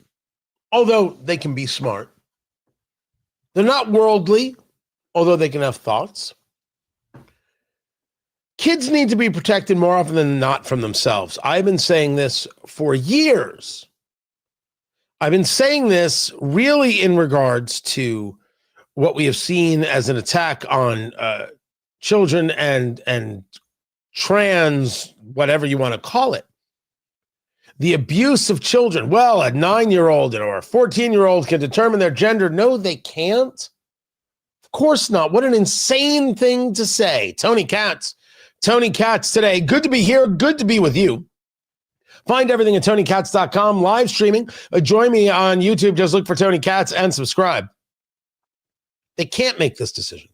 although they can be smart. They're not worldly, although they can have thoughts. Kids need to be protected more often than not from themselves. I've been saying this for years. I've been saying this really in regards to what we have seen as an attack on children and trans, whatever you want to call it. The abuse of children. Well, a 9-year-old or a 14-year-old can determine their gender. No, they can't. Of course not. What an insane thing to say. Tony Katz today. Good to be here. Good to be with you. Find everything at TonyKatz.com, live streaming. Join me on YouTube. Just look for Tony Katz and subscribe. They can't make this decision.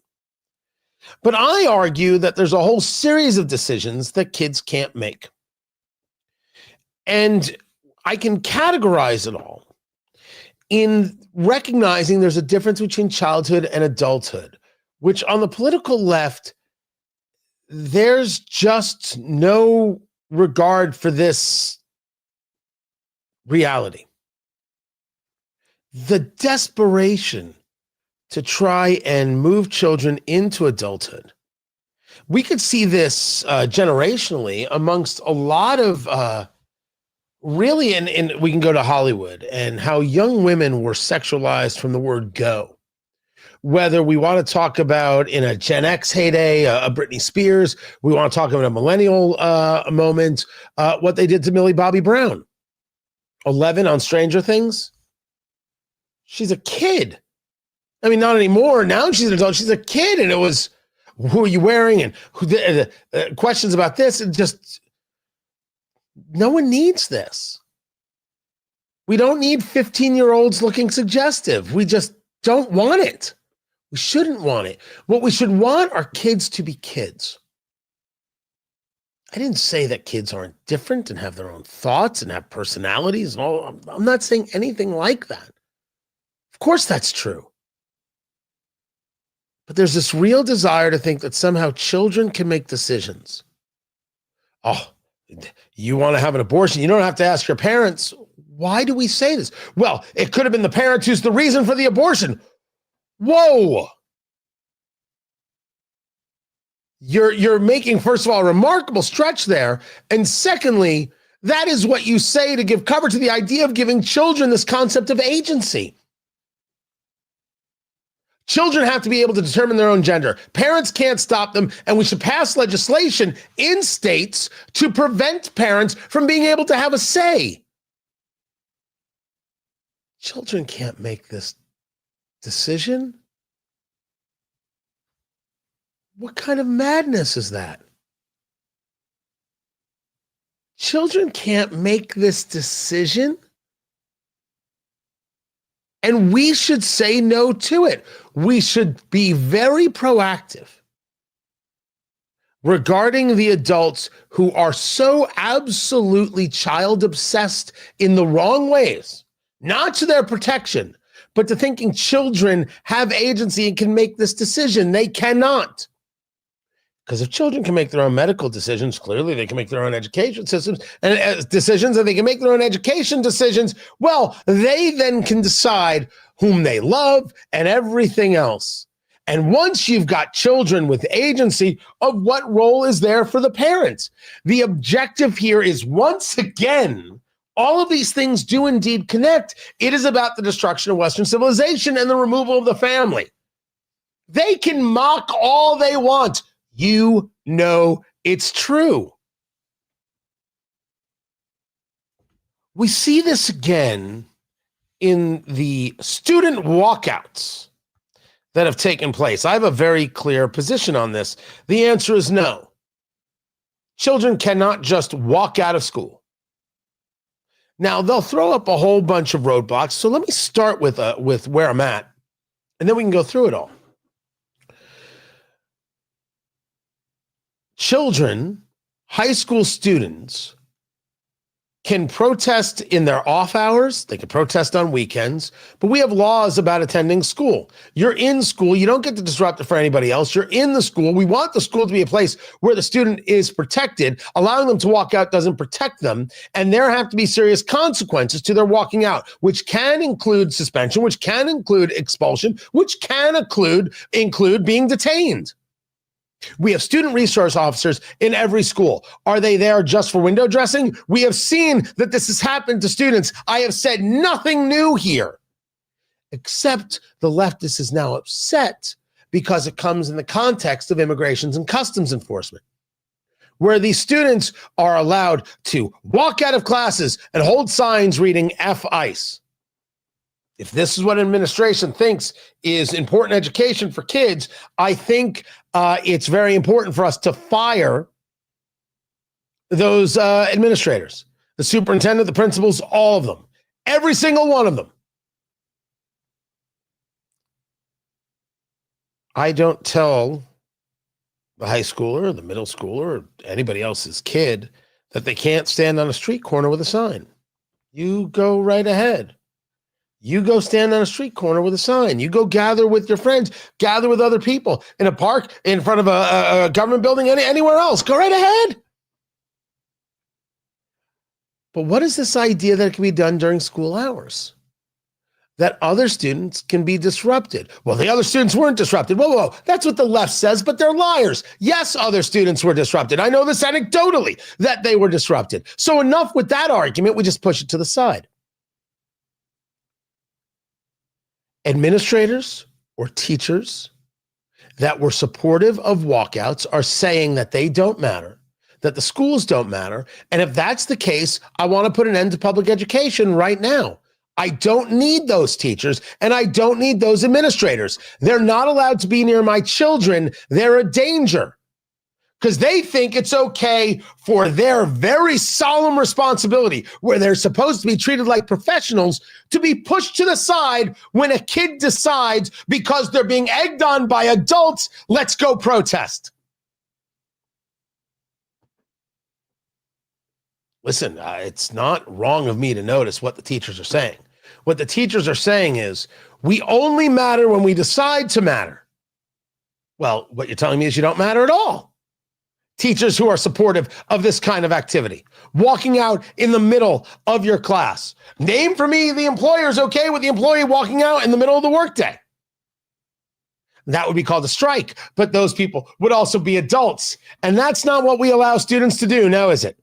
But I argue that there's a whole series of decisions that kids can't make. And I can categorize it all in recognizing there's a difference between childhood and adulthood, which on the political left, there's just no regard for this reality. The desperation to try and move children into adulthood. We could see this generationally amongst a lot of really, and we can go to Hollywood and how young women were sexualized from the word go. Whether we want to talk about in a Gen X heyday, a Britney Spears, we want to talk about a millennial moment, what they did to Millie Bobby Brown. 11 on Stranger Things. She's a kid. I mean, not anymore. Now she's an adult. She's a kid. And it was, who are you wearing? And questions about this. And just, no one needs this. We don't need 15-year-olds looking suggestive. We just don't want it. We shouldn't want it. What we should want are kids to be kids. I didn't say that kids aren't different and have their own thoughts and have personalities and all. I'm not saying anything like that. Of course that's true. But there's this real desire to think that somehow children can make decisions. Oh, you want to have an abortion? You don't have to ask your parents. Why do we say this? Well, it could have been the parents who's the reason for the abortion. Whoa. You're making, first of all, a remarkable stretch there. And secondly, that is what you say to give cover to the idea of giving children this concept of agency. Children have to be able to determine their own gender. Parents can't stop them, and we should pass legislation in states to prevent parents from being able to have a say. Children can't make this decision. What kind of madness is that? Children can't make this decision, and we should say no to it. We should be very proactive regarding the adults who are so absolutely child obsessed in the wrong ways, not to their protection, but to thinking children have agency and can make this decision. They cannot. Because if children can make their own medical decisions, clearly they can make their own education systems and decisions, and they can make their own education decisions. Well, they then can decide whom they love and everything else. And once you've got children with agency, of what role is there for the parents? The objective here is, once again, all of these things do indeed connect. It is about the destruction of Western civilization and the removal of the family. They can mock all they want. You know it's true. We see this again in the student walkouts that have taken place. I have a very clear position on this. The answer is no. Children cannot just walk out of school. Now, they'll throw up a whole bunch of roadblocks. So let me start with where I'm at, and then we can go through it all. Children, high school students, can protest in their off hours. They can protest on weekends, but we have laws about attending school. You're in school. You don't get to disrupt it for anybody else. You're in the school. We want the school to be a place where the student is protected. Allowing them to walk out doesn't protect them, and there have to be serious consequences to their walking out, which can include suspension, which can include expulsion, which can include being detained. We have student resource officers in every school. Are they there just for window dressing? We have seen that this has happened to students. I have said nothing new here, except the leftist is now upset because it comes in the context of immigrations and customs enforcement, where these students are allowed to walk out of classes and hold signs reading F ICE. If this is what administration thinks is important education for kids, I think it's very important for us to fire those administrators, the superintendent, the principals, all of them, every single one of them. I don't tell the high schooler, or the middle schooler, or anybody else's kid that they can't stand on a street corner with a sign. You go right ahead. You go stand on a street corner with a sign. You go gather with your friends, gather with other people in a park, in front of a government building, anywhere else. Go right ahead. But what is this idea that it can be done during school hours? That other students can be disrupted. Well, the other students weren't disrupted. Whoa. That's what the left says, but they're liars. Yes, other students were disrupted. I know this anecdotally, that they were disrupted. So enough with that argument. We just push it to the side. Administrators or teachers that were supportive of walkouts are saying that they don't matter, that the schools don't matter. And if that's the case, I want to put an end to public education right now. I don't need those teachers, and I don't need those administrators. They're not allowed to be near my children. They're a danger. Because they think it's okay for their very solemn responsibility, where they're supposed to be treated like professionals, to be pushed to the side when a kid decides, because they're being egged on by adults, let's go protest. Listen, it's not wrong of me to notice what the teachers are saying. What the teachers are saying is, we only matter when we decide to matter. Well, what you're telling me is you don't matter at all. Teachers who are supportive of this kind of activity, walking out in the middle of your class. Name for me the employer's okay with the employee walking out in the middle of the workday. That would be called a strike, but those people would also be adults. And that's not what we allow students to do now, is it?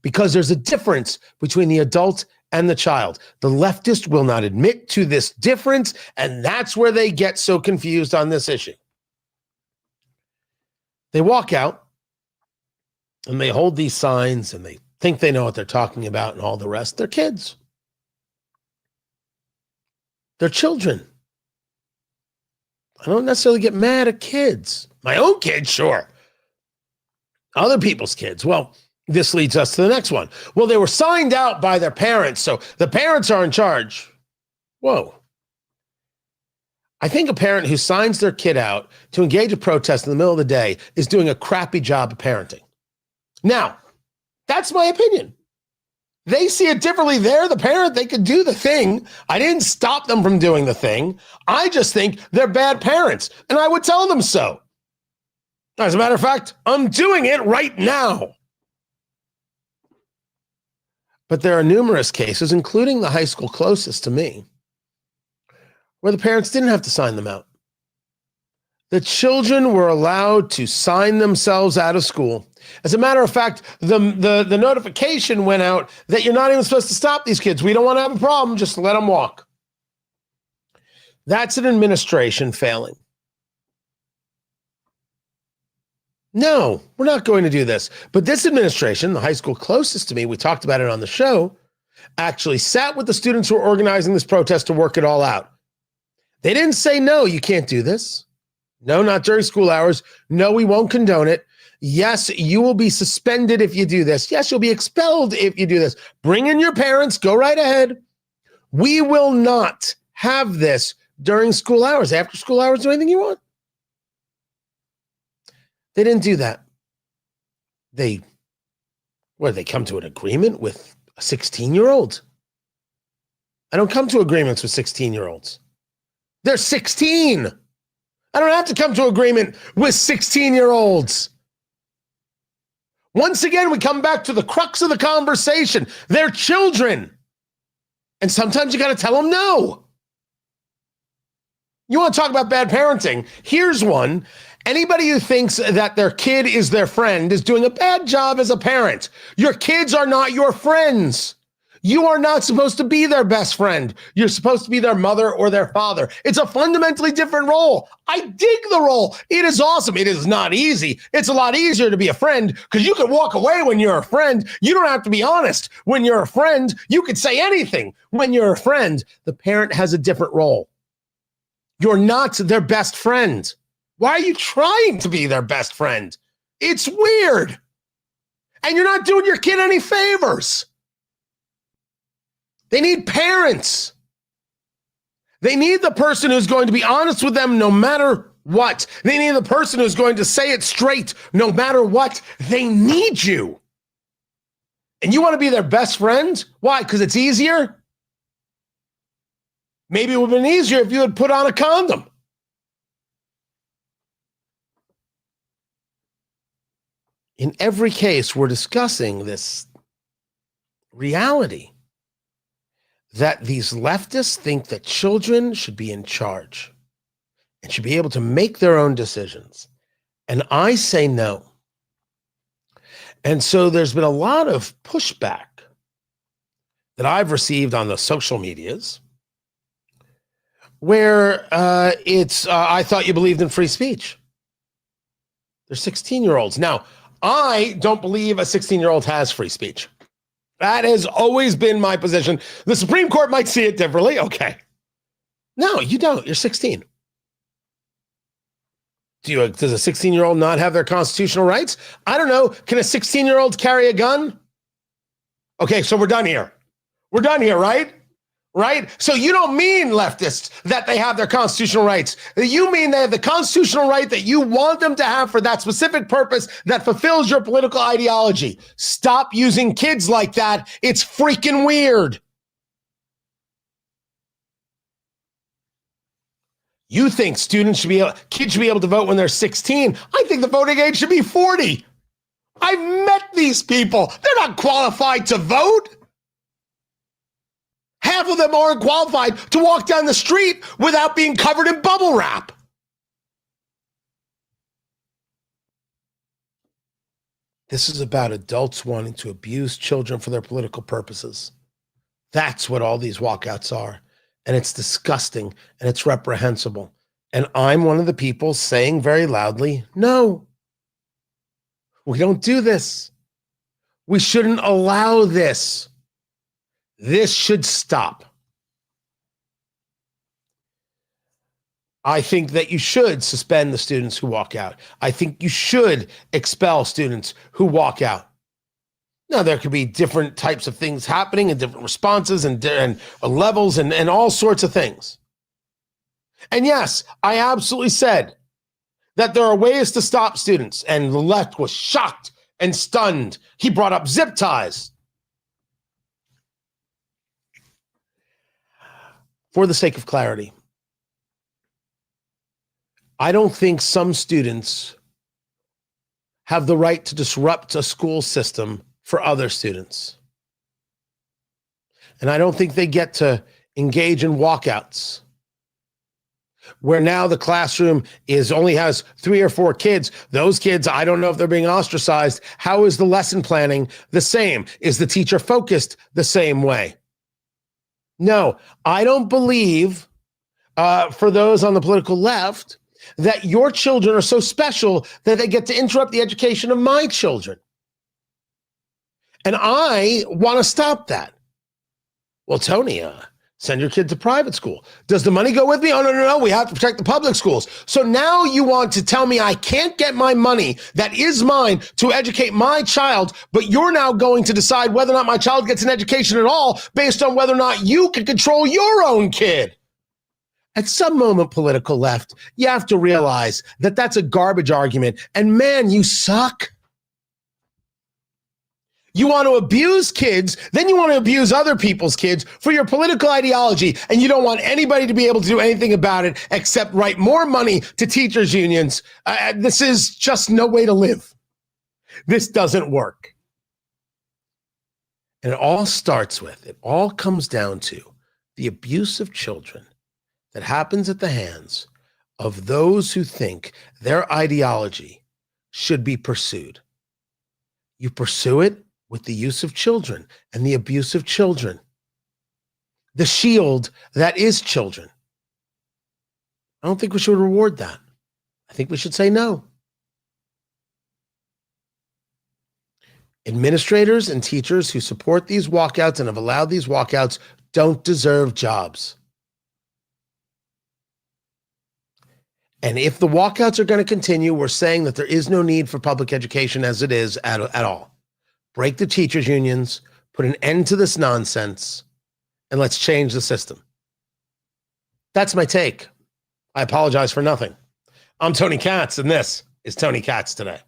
Because there's a difference between the adult and the child. The leftist will not admit to this difference, and that's where they get so confused on this issue. They walk out, and they hold these signs, and they think they know what they're talking about and all the rest. They're kids. They're children. I don't necessarily get mad at kids. My own kids, sure. Other people's kids. Well, this leads us to the next one. Well, they were signed out by their parents, so the parents are in charge. Whoa. I think a parent who signs their kid out to engage a protest in the middle of the day is doing a crappy job of parenting. Now, that's my opinion. They see it differently. They're the parent. They could do the thing. I didn't stop them from doing the thing. I just think they're bad parents, and I would tell them so. As a matter of fact, I'm doing it right now. But there are numerous cases, including the high school closest to me, where the parents didn't have to sign them out. The children were allowed to sign themselves out of school. As a matter of fact, the notification went out that you're not even supposed to stop these kids. We don't want to have a problem. Just let them walk. That's an administration failing. No, we're not going to do this. But this administration, the high school closest to me, we talked about it on the show, actually sat with the students who were organizing this protest to work it all out. They didn't say, no, you can't do this. No, not during school hours. No, we won't condone it. Yes, you will be suspended if you do this. Yes, you'll be expelled if you do this. Bring in your parents. Go right ahead. We will not have this during school hours. After school hours, do anything you want. They didn't do that. They come to an agreement with a 16-year-old? I don't come to agreements with 16-year-olds. They're 16. I don't have to come to agreement with 16-year-olds. Once again, we come back to the crux of the conversation. They're children. And sometimes you got to tell them no. You want to talk about bad parenting? Here's one. Anybody who thinks that their kid is their friend is doing a bad job as a parent. Your kids are not your friends. You are not supposed to be their best friend. You're supposed to be their mother or their father. It's a fundamentally different role. I dig the role. It is awesome. It is not easy. It's a lot easier to be a friend because you can walk away when you're a friend. You don't have to be honest. When you're a friend, you could say anything. When you're a friend, the parent has a different role. You're not their best friend. Why are you trying to be their best friend? It's weird. And you're not doing your kid any favors. They need parents. They need the person who's going to be honest with them no matter what. They need the person who's going to say it straight no matter what. They need you. And you want to be their best friend? Why? Because it's easier? Maybe it would have been easier if you had put on a condom. In every case, we're discussing this reality that these leftists think that children should be in charge and should be able to make their own decisions. And I say no. And so there's been a lot of pushback that I've received on the social medias where I thought you believed in free speech. They're 16-year-olds. Now, I don't believe a 16-year-old has free speech. That has always been my position. The Supreme Court might see it differently. Okay. No, you don't. You're 16. Does a 16-year-old not have their constitutional rights? I don't know. Can a 16-year-old carry a gun? Okay, so we're done here. We're done here, right? Right? So you don't mean, leftists, that they have their constitutional rights. You mean they have the constitutional right that you want them to have for that specific purpose that fulfills your political ideology. Stop using kids like that. It's freaking weird. You think kids should be able to vote when they're 16. I think the voting age should be 40. I've met these people. They're not qualified to vote. Half of them aren't qualified to walk down the street without being covered in bubble wrap. This is about adults wanting to abuse children for their political purposes. That's what all these walkouts are. And it's disgusting and it's reprehensible. And I'm one of the people saying very loudly, no, we don't do this. We shouldn't allow this. This should stop. I think that you should suspend the students who walk out. I think you should expel students who walk out. Now, there could be different types of things happening and different responses and levels and all sorts of things. And yes, I absolutely said that there are ways to stop students, and the left was shocked and stunned. He brought up zip ties. For the sake of clarity, I don't think some students have the right to disrupt a school system for other students. And I don't think they get to engage in walkouts where now the classroom only has 3 or 4 kids. Those kids, I don't know if they're being ostracized. How is the lesson planning the same? Is the teacher focused the same way? No, I don't believe, for those on the political left, that your children are so special that they get to interrupt the education of my children. And I want to stop that. Well, Tony, send your kid to private school. Does the money go with me? Oh, no. We have to protect the public schools. So now you want to tell me I can't get my money that is mine to educate my child, but you're now going to decide whether or not my child gets an education at all based on whether or not you can control your own kid. At some moment, political left, you have to realize that that's a garbage argument. And man, you suck. You want to abuse kids, then you want to abuse other people's kids for your political ideology, and you don't want anybody to be able to do anything about it except write more money to teachers' unions. This is just no way to live. This doesn't work. And it all comes down to the abuse of children that happens at the hands of those who think their ideology should be pursued. You pursue it with the use of children and the abuse of children. The shield that is children. I don't think we should reward that. I think we should say no. Administrators and teachers who support these walkouts and have allowed these walkouts don't deserve jobs. And if the walkouts are going to continue, we're saying that there is no need for public education as it is at all. Break the teachers' unions, put an end to this nonsense, and let's change the system. That's my take. I apologize for nothing. I'm Tony Katz, and this is Tony Katz Today.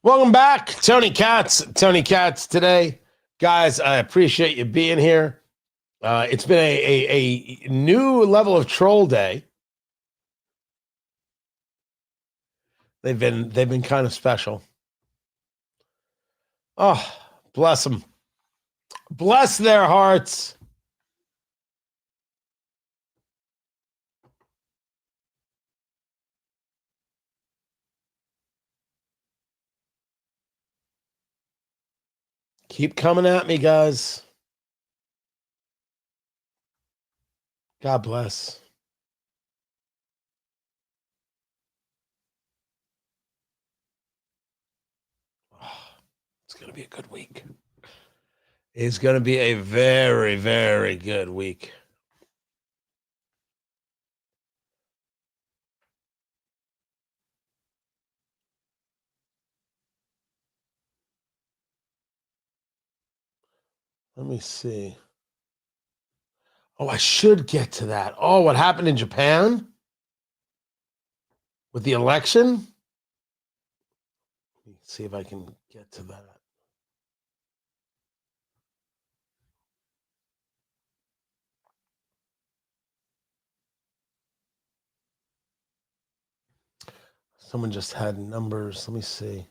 Welcome back. Tony Katz today. Guys, I appreciate you being here. It's been a new level of troll day. They've been kind of special. Oh, bless them. Bless their hearts. Keep coming at me, guys. God bless. Oh, it's going to be a good week. It's going to be a very, very good week. Let me see. Oh, I should get to that. Oh, what happened in Japan with the election? Let me see if I can get to that. Someone just had numbers. Let me see.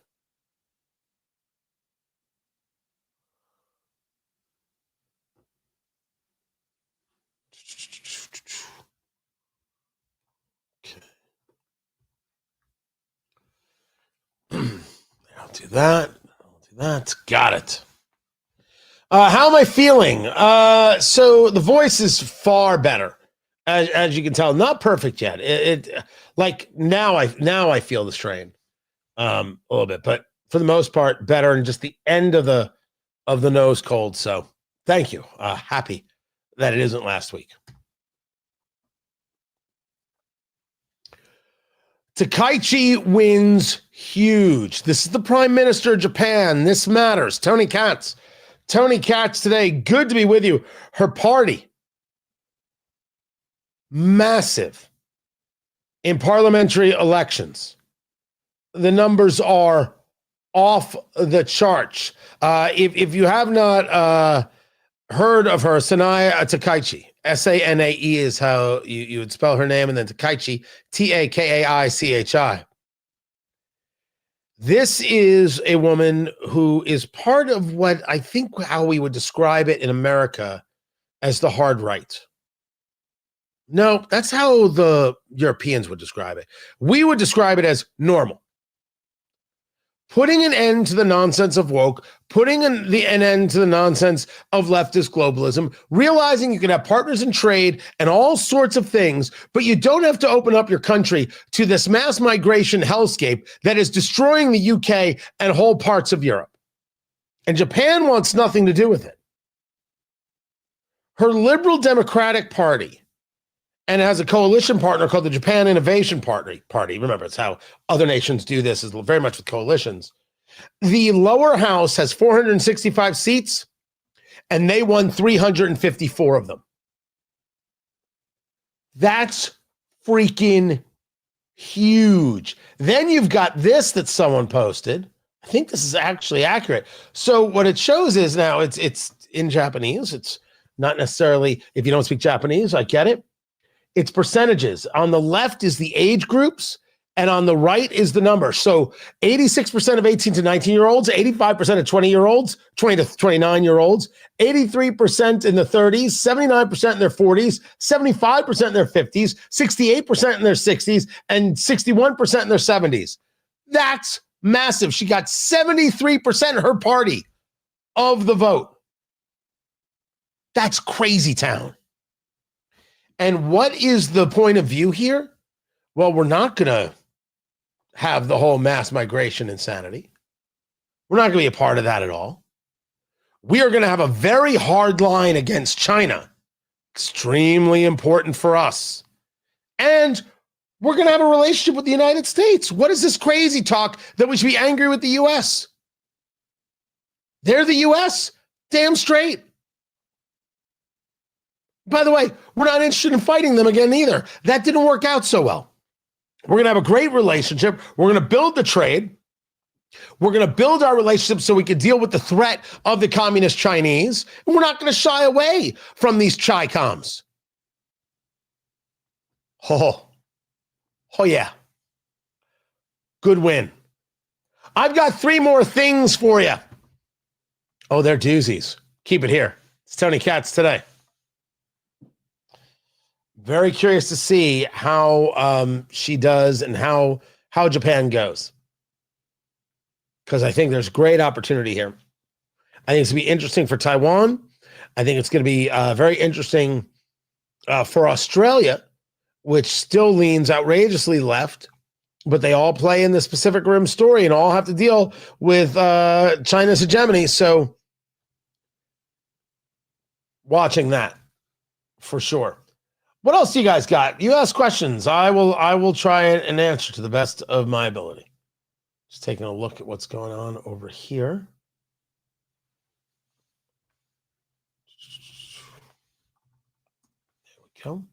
I'll do that. Got it. How am I feeling? So the voice is far better, as you can tell. Not perfect yet. It like now I feel the strain a little bit, but for the most part, better. And just the end of the nose cold. So thank you. Happy that it isn't last week. Takaichi wins huge. This is the Prime Minister of Japan. This matters. Tony Katz today. Good to be with you. Her party, massive in parliamentary elections. The numbers are off the charts. If you have not heard of her, Sanaya Takaichi, Sanae is how you would spell her name, and then Takaichi, Takaichi. This is a woman who is part of what I think how we would describe it in America as the hard right. No, that's how the Europeans would describe it. We would describe it as normal. Putting an end to the nonsense of woke, putting an end to the nonsense of leftist globalism, realizing you can have partners in trade and all sorts of things, but you don't have to open up your country to this mass migration hellscape that is destroying the UK and whole parts of Europe. And Japan wants nothing to do with it. Her Liberal Democratic Party, and has a coalition partner called the Japan Innovation Party. Remember, it's how other nations do this, is very much with coalitions. The lower house has 465 seats, and they won 354 of them. That's freaking huge. Then you've got this that someone posted. I think this is actually accurate. So what it shows is now it's in Japanese. It's not necessarily, if you don't speak Japanese, I get it. It's percentages. On the left is the age groups, and on the right is the number. So 86% of 18 to 19-year-olds, 85% of 20-year-olds, 20 to 29-year-olds, 83% in the 30s, 79% in their 40s, 75% in their 50s, 68% in their 60s, and 61% in their 70s. That's massive. She got 73% of her party of the vote. That's crazy town. And what is the point of view here? Well, we're not going to have the whole mass migration insanity. We're not going to be a part of that at all. We are going to have a very hard line against China. Extremely important for us. And we're going to have a relationship with the United States. What is this crazy talk that we should be angry with the U.S.? They're the U.S. Damn straight. By the way, we're not interested in fighting them again either. That didn't work out so well. We're going to have a great relationship. We're going to build the trade. We're going to build our relationship so we can deal with the threat of the communist Chinese. And we're not going to shy away from these Chi-coms. Oh yeah. Good win. I've got 3 more things for you. Oh, they're doozies. Keep it here. It's Tony Katz today. Very curious to see how she does and how Japan goes. Because I think there's great opportunity here. I think it's going to be interesting for Taiwan. I think it's going to be very interesting for Australia, which still leans outrageously left, but they all play in this Pacific Rim story and all have to deal with China's hegemony. So watching that for sure. What else do you guys got? You ask questions. I will try and answer to the best of my ability. Just taking a look at what's going on over here. There we go.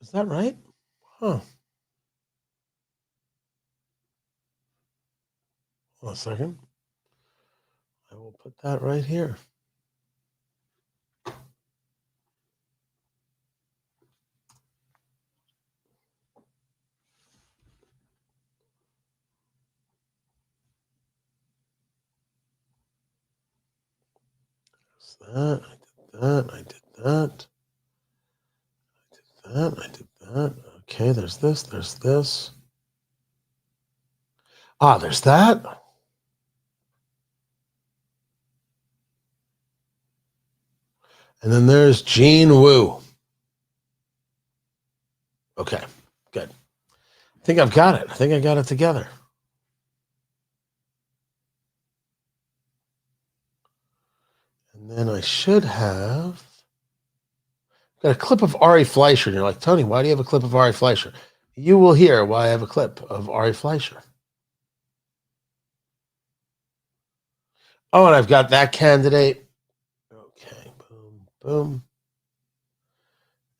Is that right? Huh. Hold on a second. I will put that right here. That. I did that. I did that. Okay, there's this. There's this. Ah, there's that. And then there's Gene Wu. Okay, good. I think I've got it. I think I got it together. And then I should have got a clip of Ari Fleischer. And you're like, Tony, why do you have a clip of Ari Fleischer? You will hear why I have a clip of Ari Fleischer. Oh, and I've got that candidate. Okay, boom, boom.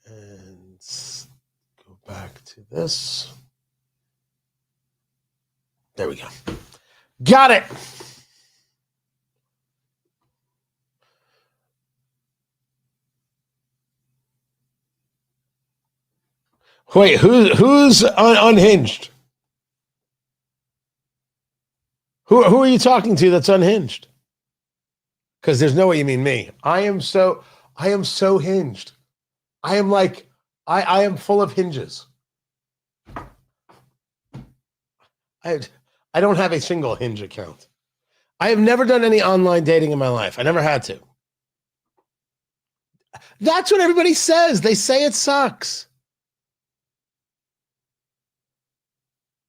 And go back to this. There we go. Got it. Wait, who's unhinged? Who are you talking to that's unhinged? Because there's no way you mean me. I am so hinged. I am like, I am full of hinges. I don't have a single Hinge account. I have never done any online dating in my life. I never had to. That's what everybody says. They say it sucks.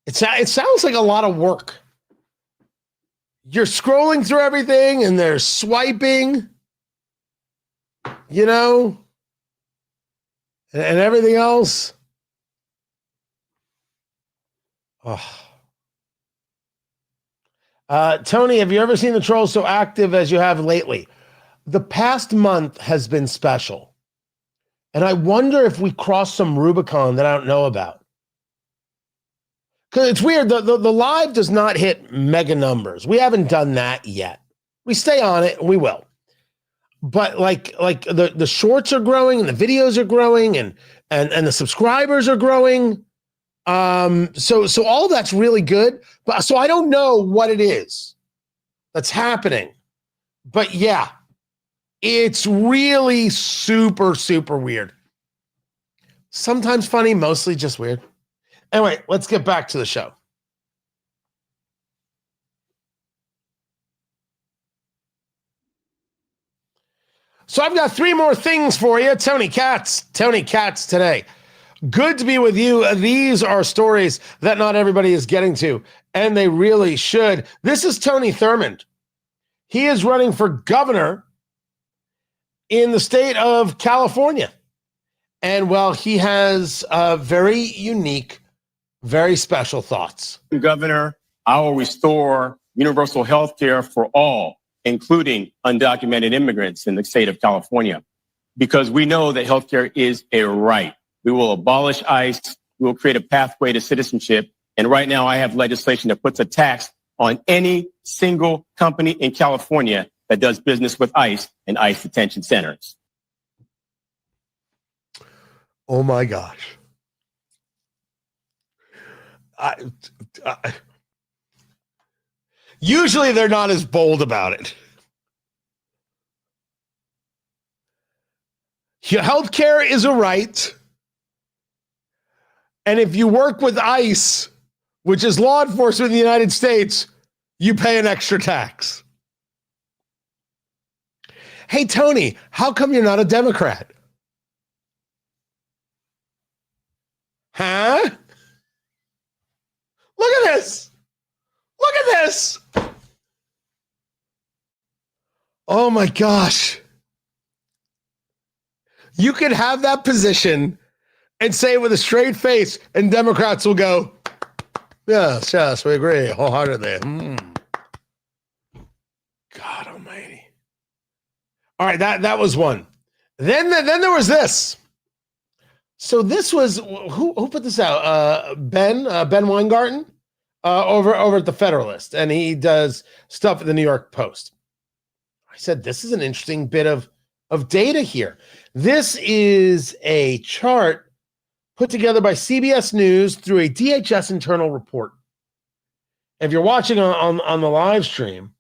It sounds like a lot of work. You're scrolling through everything and they're swiping, you know, and everything else. Oh. Tony, have you ever seen the trolls so active as you have lately? The past month has been special. And I wonder if we crossed some Rubicon that I don't know about. Because it's weird, the live does not hit mega numbers. We haven't done that yet. We stay on it, and we will. But like the shorts are growing, and the videos are growing, and the subscribers are growing. So all that's really good. But so I don't know what it is that's happening. But yeah, it's really super, super weird. Sometimes funny, mostly just weird. Anyway, let's get back to the show. So I've got 3 more things for you. Tony Katz today. Good to be with you. These are stories that not everybody is getting to, and they really should. This is Tony Thurmond. He is running for governor in the state of California. And well, he has a very unique Very special thoughts. Governor, I will restore universal health care for all, including undocumented immigrants in the state of California, because we know that health care is a right. We will abolish ICE. We will create a pathway to citizenship. And right now I have legislation that puts a tax on any single company in California that does business with ICE and ICE detention centers. Oh my gosh. Usually they're not as bold about it. Healthcare is a right. And if you work with ICE, which is law enforcement in the United States, you pay an extra tax. Hey, Tony, how come you're not a Democrat? Huh? Look at this. Look at this. Oh my gosh. You could have that position and say it with a straight face, and Democrats will go, yes, yes, we agree wholeheartedly. God almighty. All right, that was one. Then there was this. So this was, who put this out? Ben Weingarten over at the Federalist, and he does stuff at the New York Post. I said, this is an interesting bit of data here. This is a chart put together by CBS News through a DHS internal report. If you're watching on the live stream,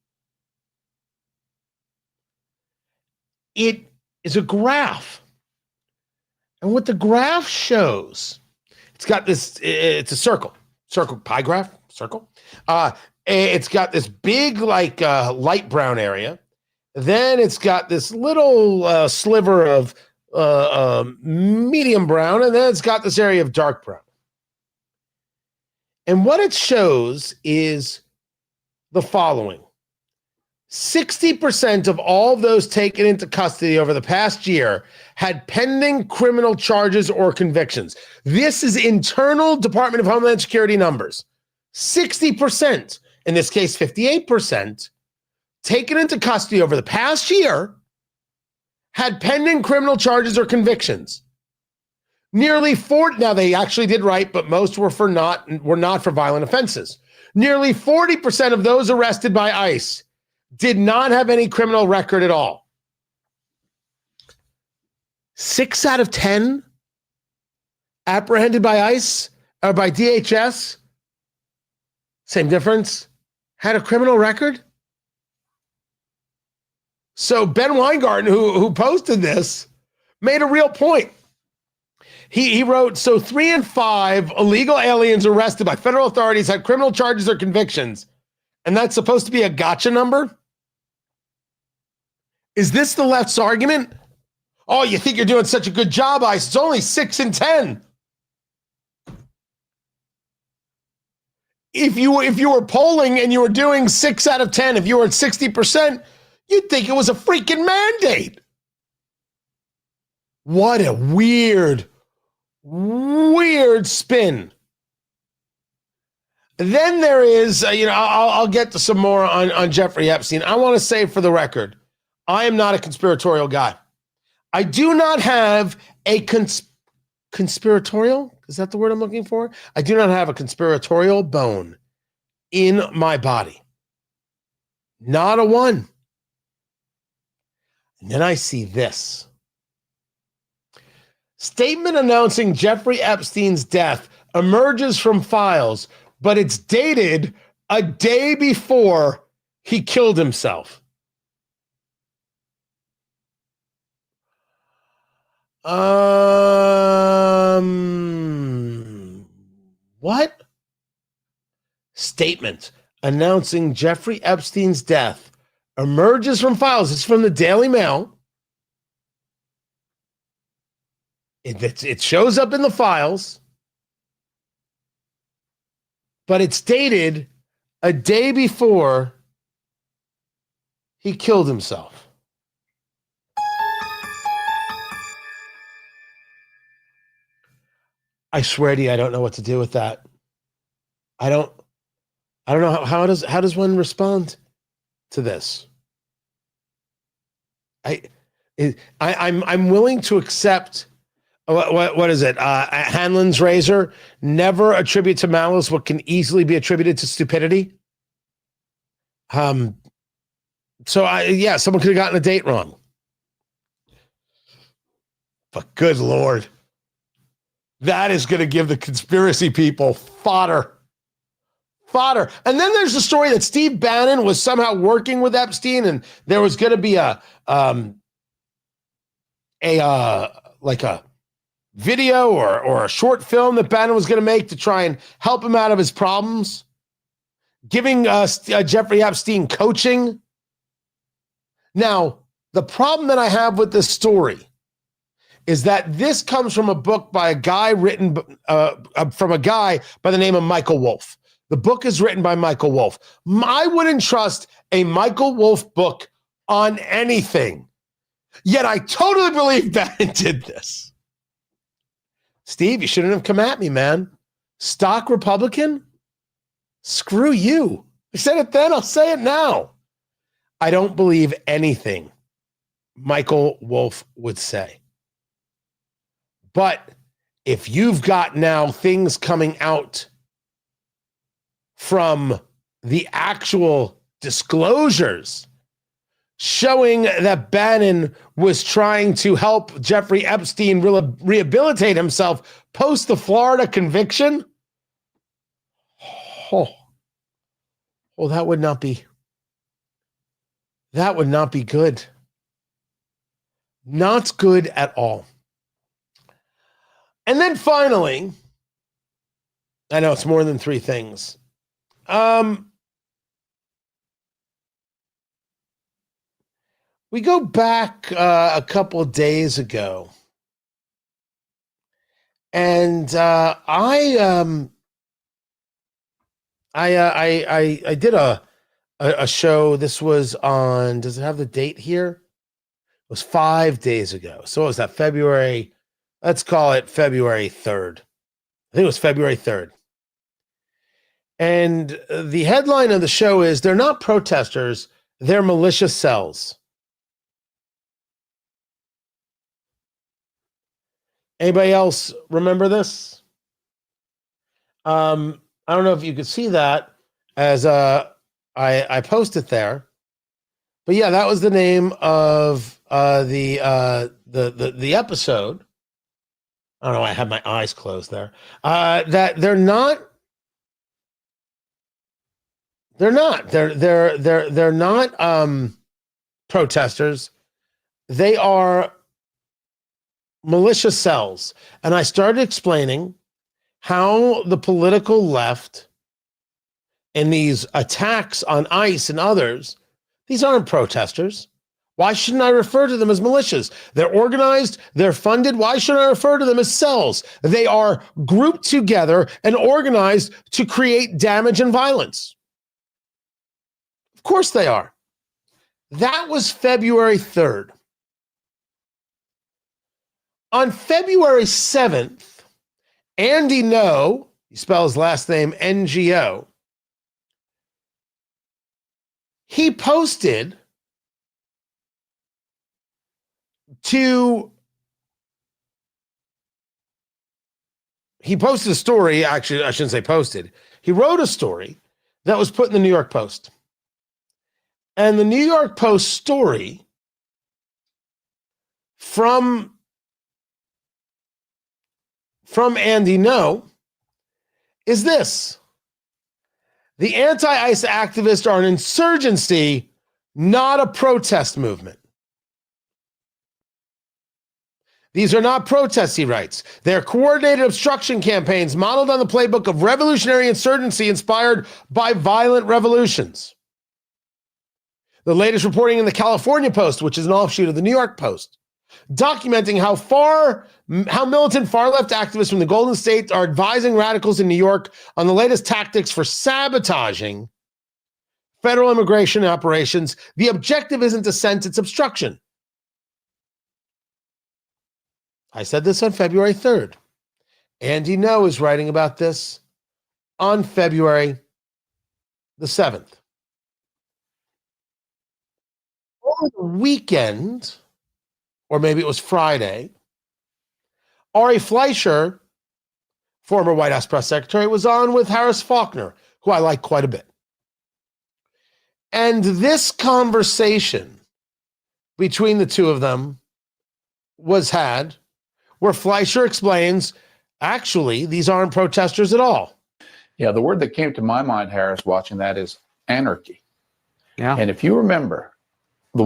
it is a graph. And what the graph shows, it's got this, it's a circle, pie graph, circle. It's got this big, light brown area. Then it's got this little sliver of medium brown, and then it's got this area of dark brown. And what it shows is the following. 60% of all of those taken into custody over the past year had pending criminal charges or convictions. This is internal Department of Homeland Security numbers. 60%, in this case 58%, taken into custody over the past year had pending criminal charges or convictions. Nearly 40, now they actually did right, but most were not for violent offenses. Nearly 40% of those arrested by ICE did not have any criminal record at all. 6 out of 10 apprehended by ICE or by DHS, same difference, had a criminal record. So Ben Weingarten, who posted this, made a real point. He wrote, so 3 in 5 illegal aliens arrested by federal authorities had criminal charges or convictions. And that's supposed to be a gotcha number? Is this the left's argument? Oh, you think you're doing such a good job, ICE. It's only 6 in 10. If you were polling and you were doing 6 out of 10, if you were at 60%, you'd think it was a freaking mandate. What a weird spin. Then there is, I'll get to some more on Jeffrey Epstein. I want to say for the record, I am not a conspiratorial guy. I do not have a conspiratorial, is that the word I'm looking for? I do not have a conspiratorial bone in my body. Not a one. And then I see this. Statement announcing Jeffrey Epstein's death emerges from files, but it's dated a day before he killed himself. What? Statement announcing Jeffrey Epstein's death emerges from files. It's from the Daily Mail. It shows up in the files, but it's dated a day before he killed himself. I swear to you, I don't know what to do with that. I don't know how does one respond to this? I'm willing to accept what is it? Hanlon's razor. Never attribute to malice what can easily be attributed to stupidity. So someone could have gotten a date wrong. But good Lord, that is going to give the conspiracy people fodder. And then there's the story that Steve Bannon was somehow working with Epstein, and there was going to be a video or a short film that Bannon was going to make to try and help him out of his problems, giving Jeffrey Epstein coaching. Now, the problem that I have with this story is that this comes from a book by a guy written from a guy by the name of Michael Wolff. The book is written by Michael Wolff. I wouldn't trust a Michael Wolff book on anything. Yet I totally believe Bannon did this. Steve, you shouldn't have come at me, man. Stock Republican? Screw you. I said it then, I'll say it now. I don't believe anything Michael Wolff would say. But if you've got now things coming out from the actual disclosures showing that Bannon was trying to help Jeffrey Epstein rehabilitate himself post the Florida conviction, that would not be good. Not good at all. And then finally, I know it's more than three things. We go back a couple of days ago, and I did a show. This was on. Does it have the date here? It was 5 days ago. So what was that? February. Let's call it February 3rd. I think it was February 3rd. And the headline of the show is, they're not protesters, they're militia cells. Anybody else remember this? I don't know if you could see that as I posted there. But yeah, that was the name of the episode. I don't know, I had my eyes closed there. That they're not protesters. They are militia cells. And I started explaining how the political left and these attacks on ICE and others, these aren't protesters. Why shouldn't I refer to them as militias? They're organized, they're funded. Why shouldn't I refer to them as cells? They are grouped together and organized to create damage and violence. Of course they are. That was February 3rd. On February 7th, Andy Ngo, he spells his last name NGO, he posted a story. Actually, I shouldn't say posted. He wrote a story that was put in the New York Post. And the New York Post story from Andy Ngo is this: the anti-ICE activists are an insurgency, not a protest movement. These are not protests, he writes. They're coordinated obstruction campaigns modeled on the playbook of revolutionary insurgency inspired by violent revolutions. The latest reporting in the California Post, which is an offshoot of the New York Post, documenting how militant far-left activists from the Golden State are advising radicals in New York on the latest tactics for sabotaging federal immigration operations. The objective isn't dissent, it's obstruction. I said this on February 3rd. Andy Ngo is writing about this on February the 7th. Over the weekend, or maybe it was Friday, Ari Fleischer, former White House press secretary, was on with Harris Faulkner, who I like quite a bit. And this conversation between the two of them was had where Fleischer explains, actually, these aren't protesters at all. Yeah, the word that came to my mind, Harris, watching that is anarchy. Yeah. And if you remember the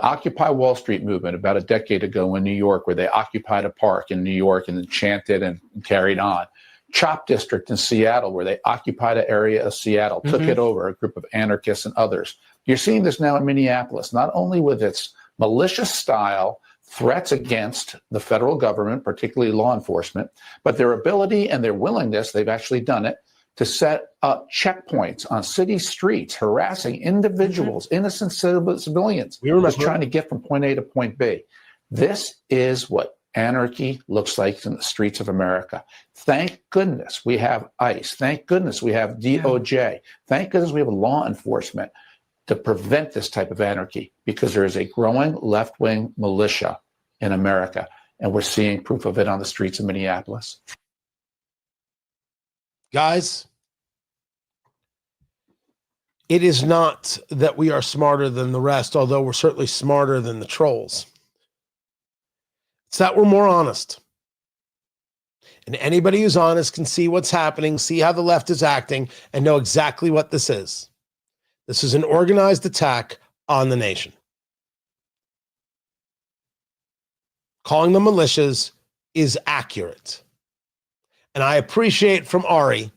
Occupy Wall Street movement about a decade ago in New York, where they occupied a park in New York and then chanted and carried on. Chop District in Seattle, where they occupied an area of Seattle, took it over, a group of anarchists and others. You're seeing this now in Minneapolis, not only with its malicious style, threats against the federal government, particularly law enforcement, but their ability and their willingness, they've actually done it, to set up checkpoints on city streets, harassing individuals, innocent civilians, just trying to get from point A to point B. This is what anarchy looks like in the streets of America. Thank goodness we have ICE. Thank goodness we have DOJ. Thank goodness we have law enforcement to prevent this type of anarchy, because there is a growing left-wing militia in America, and we're seeing proof of it on the streets of Minneapolis. Guys, it is not that we are smarter than the rest, although we're certainly smarter than the trolls. It's that we're more honest. And anybody who's honest can see what's happening, see how the left is acting, and know exactly what this is. This is an organized attack on the nation. Calling them militias is accurate. And I appreciate from Ari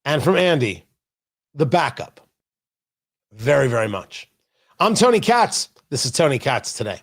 and from Andy the backup very, very much. I'm Tony Katz. This is Tony Katz Today.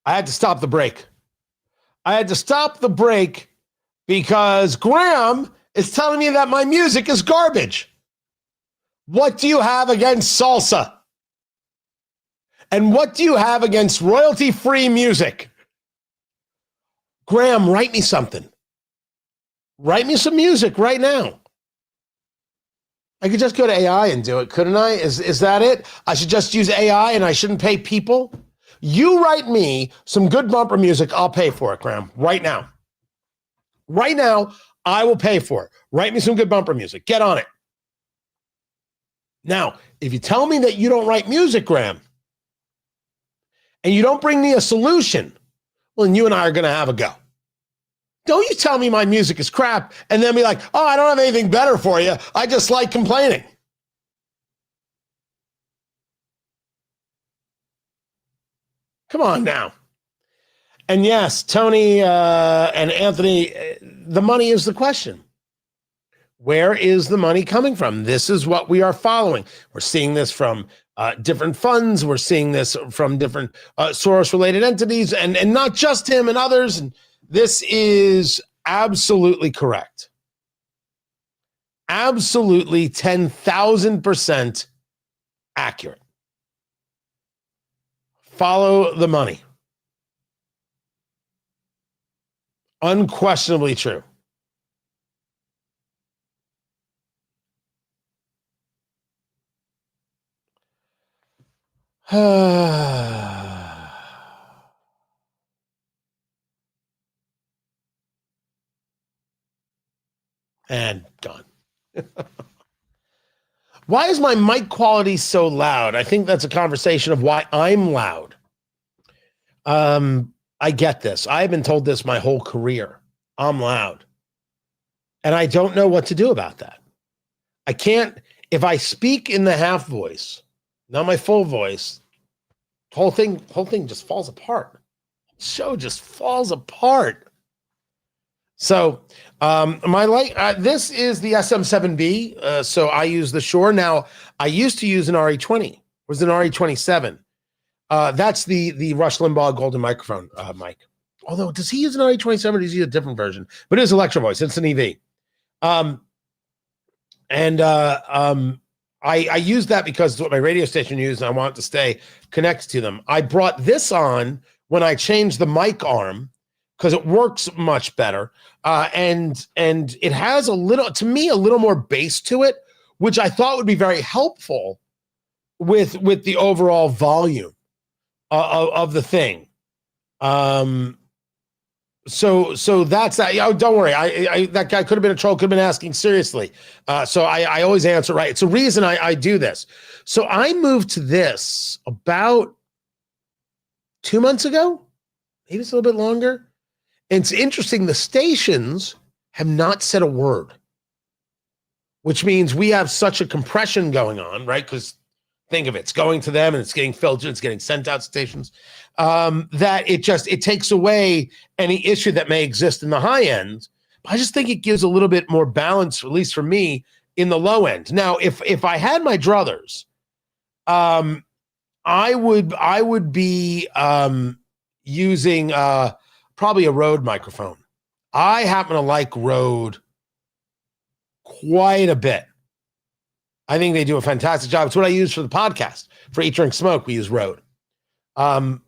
I had to stop the break. I had to stop the break because Graham is telling me that my music is garbage. What do you have against salsa? And what do you have against royalty-free music? Graham, write me something. Write me some music right now. I could just go to AI and do it, couldn't I? Is that it? I should just use AI and I shouldn't pay people? You write me some good bumper music, I'll pay for it, Graham, right now. Right now, I will pay for it. Write me some good bumper music. Get on it. Now, if you tell me that you don't write music, Graham, and you don't bring me a solution, well, then you and I are going to have a go. Don't you tell me my music is crap and then be like, oh, I don't have anything better for you. I just like complaining. Come on now. And yes, Tony and Anthony, the money is the question. Where is the money coming from? This is what we are following. We're seeing this from different funds. We're seeing this from different Soros-related entities, and not just him and others. And this is absolutely correct. Absolutely 10,000% accurate. Follow the money. Unquestionably true. And gone. Why is my mic quality so loud? I think that's a conversation of why I'm loud. I get this. I've been told this my whole career. I'm loud. And I don't know what to do about that. I can't, if I speak in the half voice, not my full voice, whole thing just falls apart. Show just falls apart. So this is the SM7B. So I use the Shure. Now I used to use an RE20. It was an RE27. That's the Rush Limbaugh golden microphone mic. Although, does he use an RE27 or does he use a different version? But it is Electro Voice. It's an EV. I use that because it's what my radio station used and I want it to stay connected to them. I brought this on when I changed the mic arm because it works much better. And it has a little more bass to it, which I thought would be very helpful with the overall volume of the thing. So that's that. Oh, don't worry. I that guy could have been a troll, could have been asking seriously. So I always answer right. It's a reason I do this. So I moved to this about 2 months ago, maybe it's a little bit longer. And it's interesting. The stations have not said a word, which means we have such a compression going on, right? Because think of it, it's going to them and it's getting filtered, it's getting sent out to stations, that it takes away any issue that may exist in the high end. But I just think it gives a little bit more balance, at least for me, in the low end. Now, if I had my druthers, I would be using probably a Rode microphone. I happen to like Rode quite a bit. I think they do a fantastic job. It's what I use for the podcast. For Eat, Drink, Smoke, we use Rode. But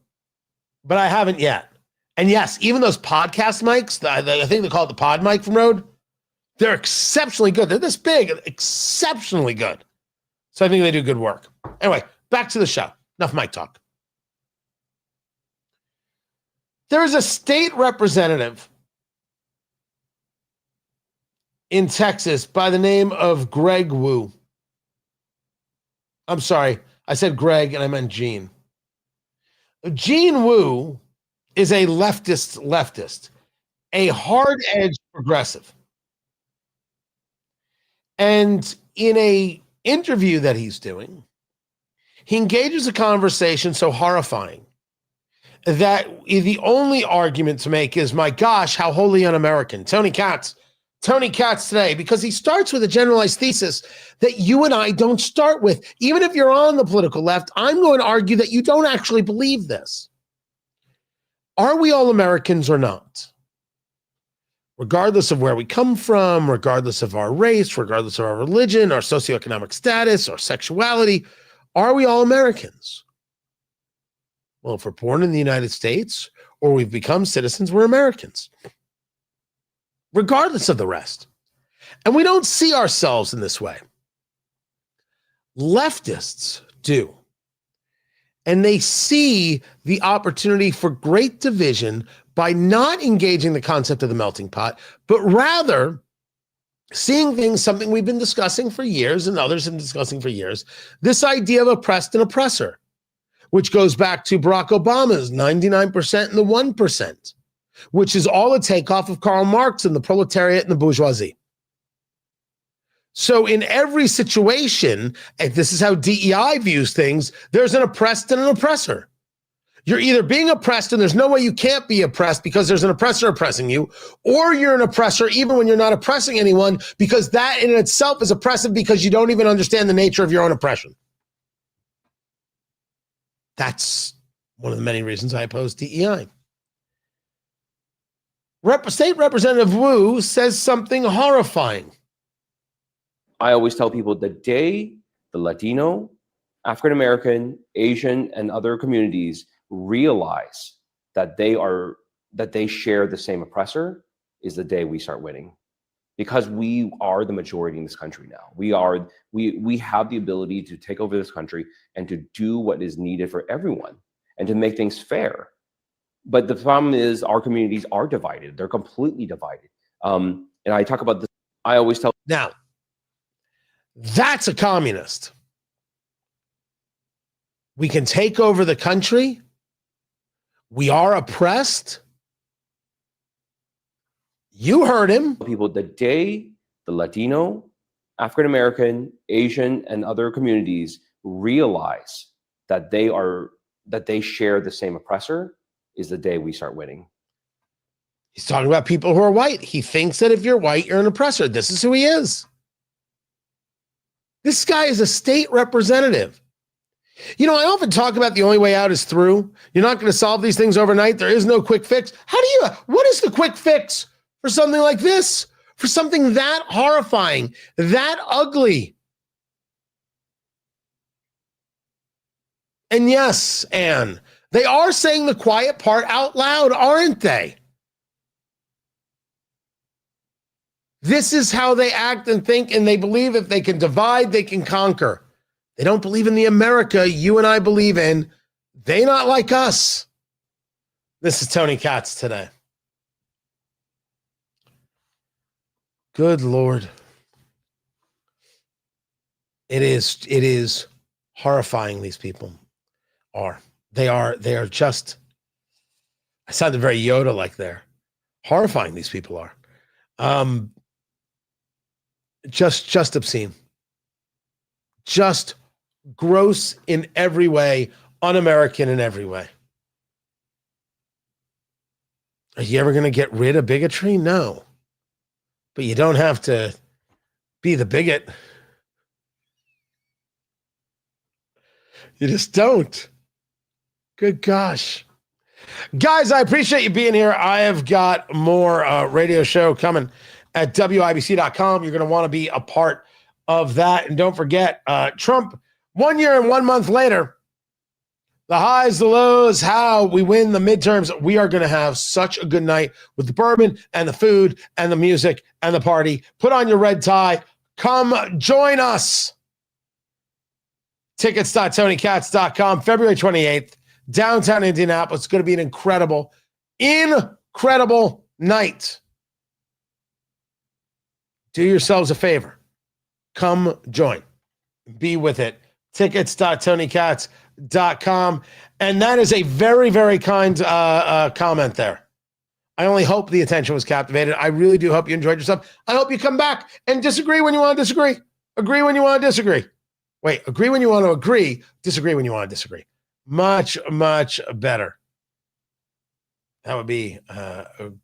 I haven't yet. And yes, even those podcast mics, I think they call it the pod mic from Rode, they're exceptionally good. They're this big, exceptionally good. So I think they do good work. Anyway, back to the show. Enough mic talk. There is a state representative in Texas by the name of Greg Wu. I'm sorry, I said Greg and I meant Gene. Gene Wu is a leftist, a hard-edged progressive. And in a interview that he's doing, he engages a conversation so horrifying that the only argument to make is, my gosh, how wholly un-American. Tony Katz today, because he starts with a generalized thesis that you and I don't start with. Even if you're on the political left, I'm going to argue that you don't actually believe this. Are we all Americans or not? Regardless of where we come from, regardless of our race, regardless of our religion, our socioeconomic status, our sexuality, are we all Americans? Well, if we're born in the United States or we've become citizens, we're Americans, regardless of the rest. And we don't see ourselves in this way. Leftists do. And they see the opportunity for great division by not engaging the concept of the melting pot, but rather seeing things, something we've been discussing for years and others have been discussing for years, this idea of oppressed and oppressor, which goes back to Barack Obama's 99% and the 1%, which is all a takeoff of Karl Marx and the proletariat and the bourgeoisie. So in every situation, and this is how DEI views things, there's an oppressed and an oppressor. You're either being oppressed and there's no way you can't be oppressed because there's an oppressor oppressing you, or you're an oppressor even when you're not oppressing anyone, because that in itself is oppressive because you don't even understand the nature of your own oppression. That's one of the many reasons I oppose DEI. State Representative Wu says something horrifying. I always tell people the day the Latino, African-American, Asian, and other communities realize that they share the same oppressor is the day we start winning. Because we are the majority in this country now. We have the ability to take over this country and to do what is needed for everyone and to make things fair. But the problem is our communities are divided. They're completely divided. And I talk about this I always tell Now, that's a communist. We can take over the country. We are oppressed. You heard him. people the day the Latino, African American, Asian, and other communities realize that they share the same oppressor is the day we start winning. He's talking about people who are white. He thinks that if you're white, you're an oppressor. This is who he is. This guy is a state representative. You know, I often talk about the only way out is through. You're not going to solve these things overnight. There is no quick fix. What is the quick fix for something like this? For something that horrifying, that ugly? And yes, Anne, they are saying the quiet part out loud, aren't they? This is how they act and think, and they believe if they can divide, they can conquer. They don't believe in the America you and I believe in. They not like us. This is Tony Katz today. Good Lord. It is horrifying, these people are. They are just, I sounded very Yoda-like there. Horrifying, these people are. Just obscene. Just gross in every way, un-American in every way. Are you ever going to get rid of bigotry? No. But you don't have to be the bigot. You just don't. Good gosh. Guys, I appreciate you being here. I have got more radio show coming at WIBC.com. You're going to want to be a part of that. And don't forget, Trump, 1 year and 1 month later, the highs, the lows, how we win the midterms. We are going to have such a good night with the bourbon and the food and the music and the party. Put on your red tie. Come join us. Tickets.tonykatz.com, February 28th, downtown Indianapolis. It's going to be an incredible night. Do yourselves a favor. Come join. Be with it. Tickets.tonykatz.com. And that is a very, very kind comment there. I only hope the attention was captivated. I really do hope you enjoyed yourself. I hope you come back and disagree when you want to disagree. Agree when you want to disagree. Wait, agree when you want to agree. Disagree when you want to disagree. Much, much better. That would be, I'm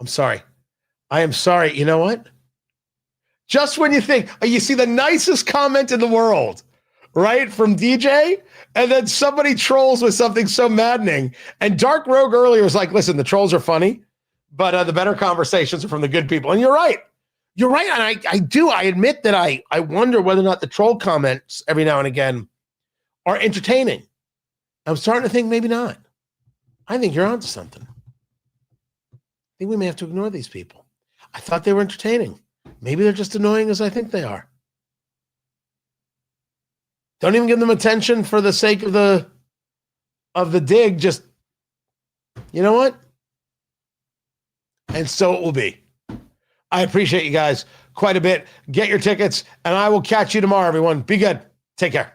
sorry. I am sorry. You know what? Just when you think, you see the nicest comment in the world, right? From DJ, and then somebody trolls with something so maddening. And Dark Rogue earlier was like, listen, the trolls are funny, but the better conversations are from the good people. And you're right. You're right. And I admit that I wonder whether or not the troll comments every now and again are entertaining. I'm starting to think maybe not. I think you're onto something. I think we may have to ignore these people. I thought they were entertaining. Maybe they're just annoying as I think they are. Don't even give them attention for the sake of the dig. Just, you know what? And so it will be. I appreciate you guys quite a bit. Get your tickets, and I will catch you tomorrow, everyone. Be good. Take care.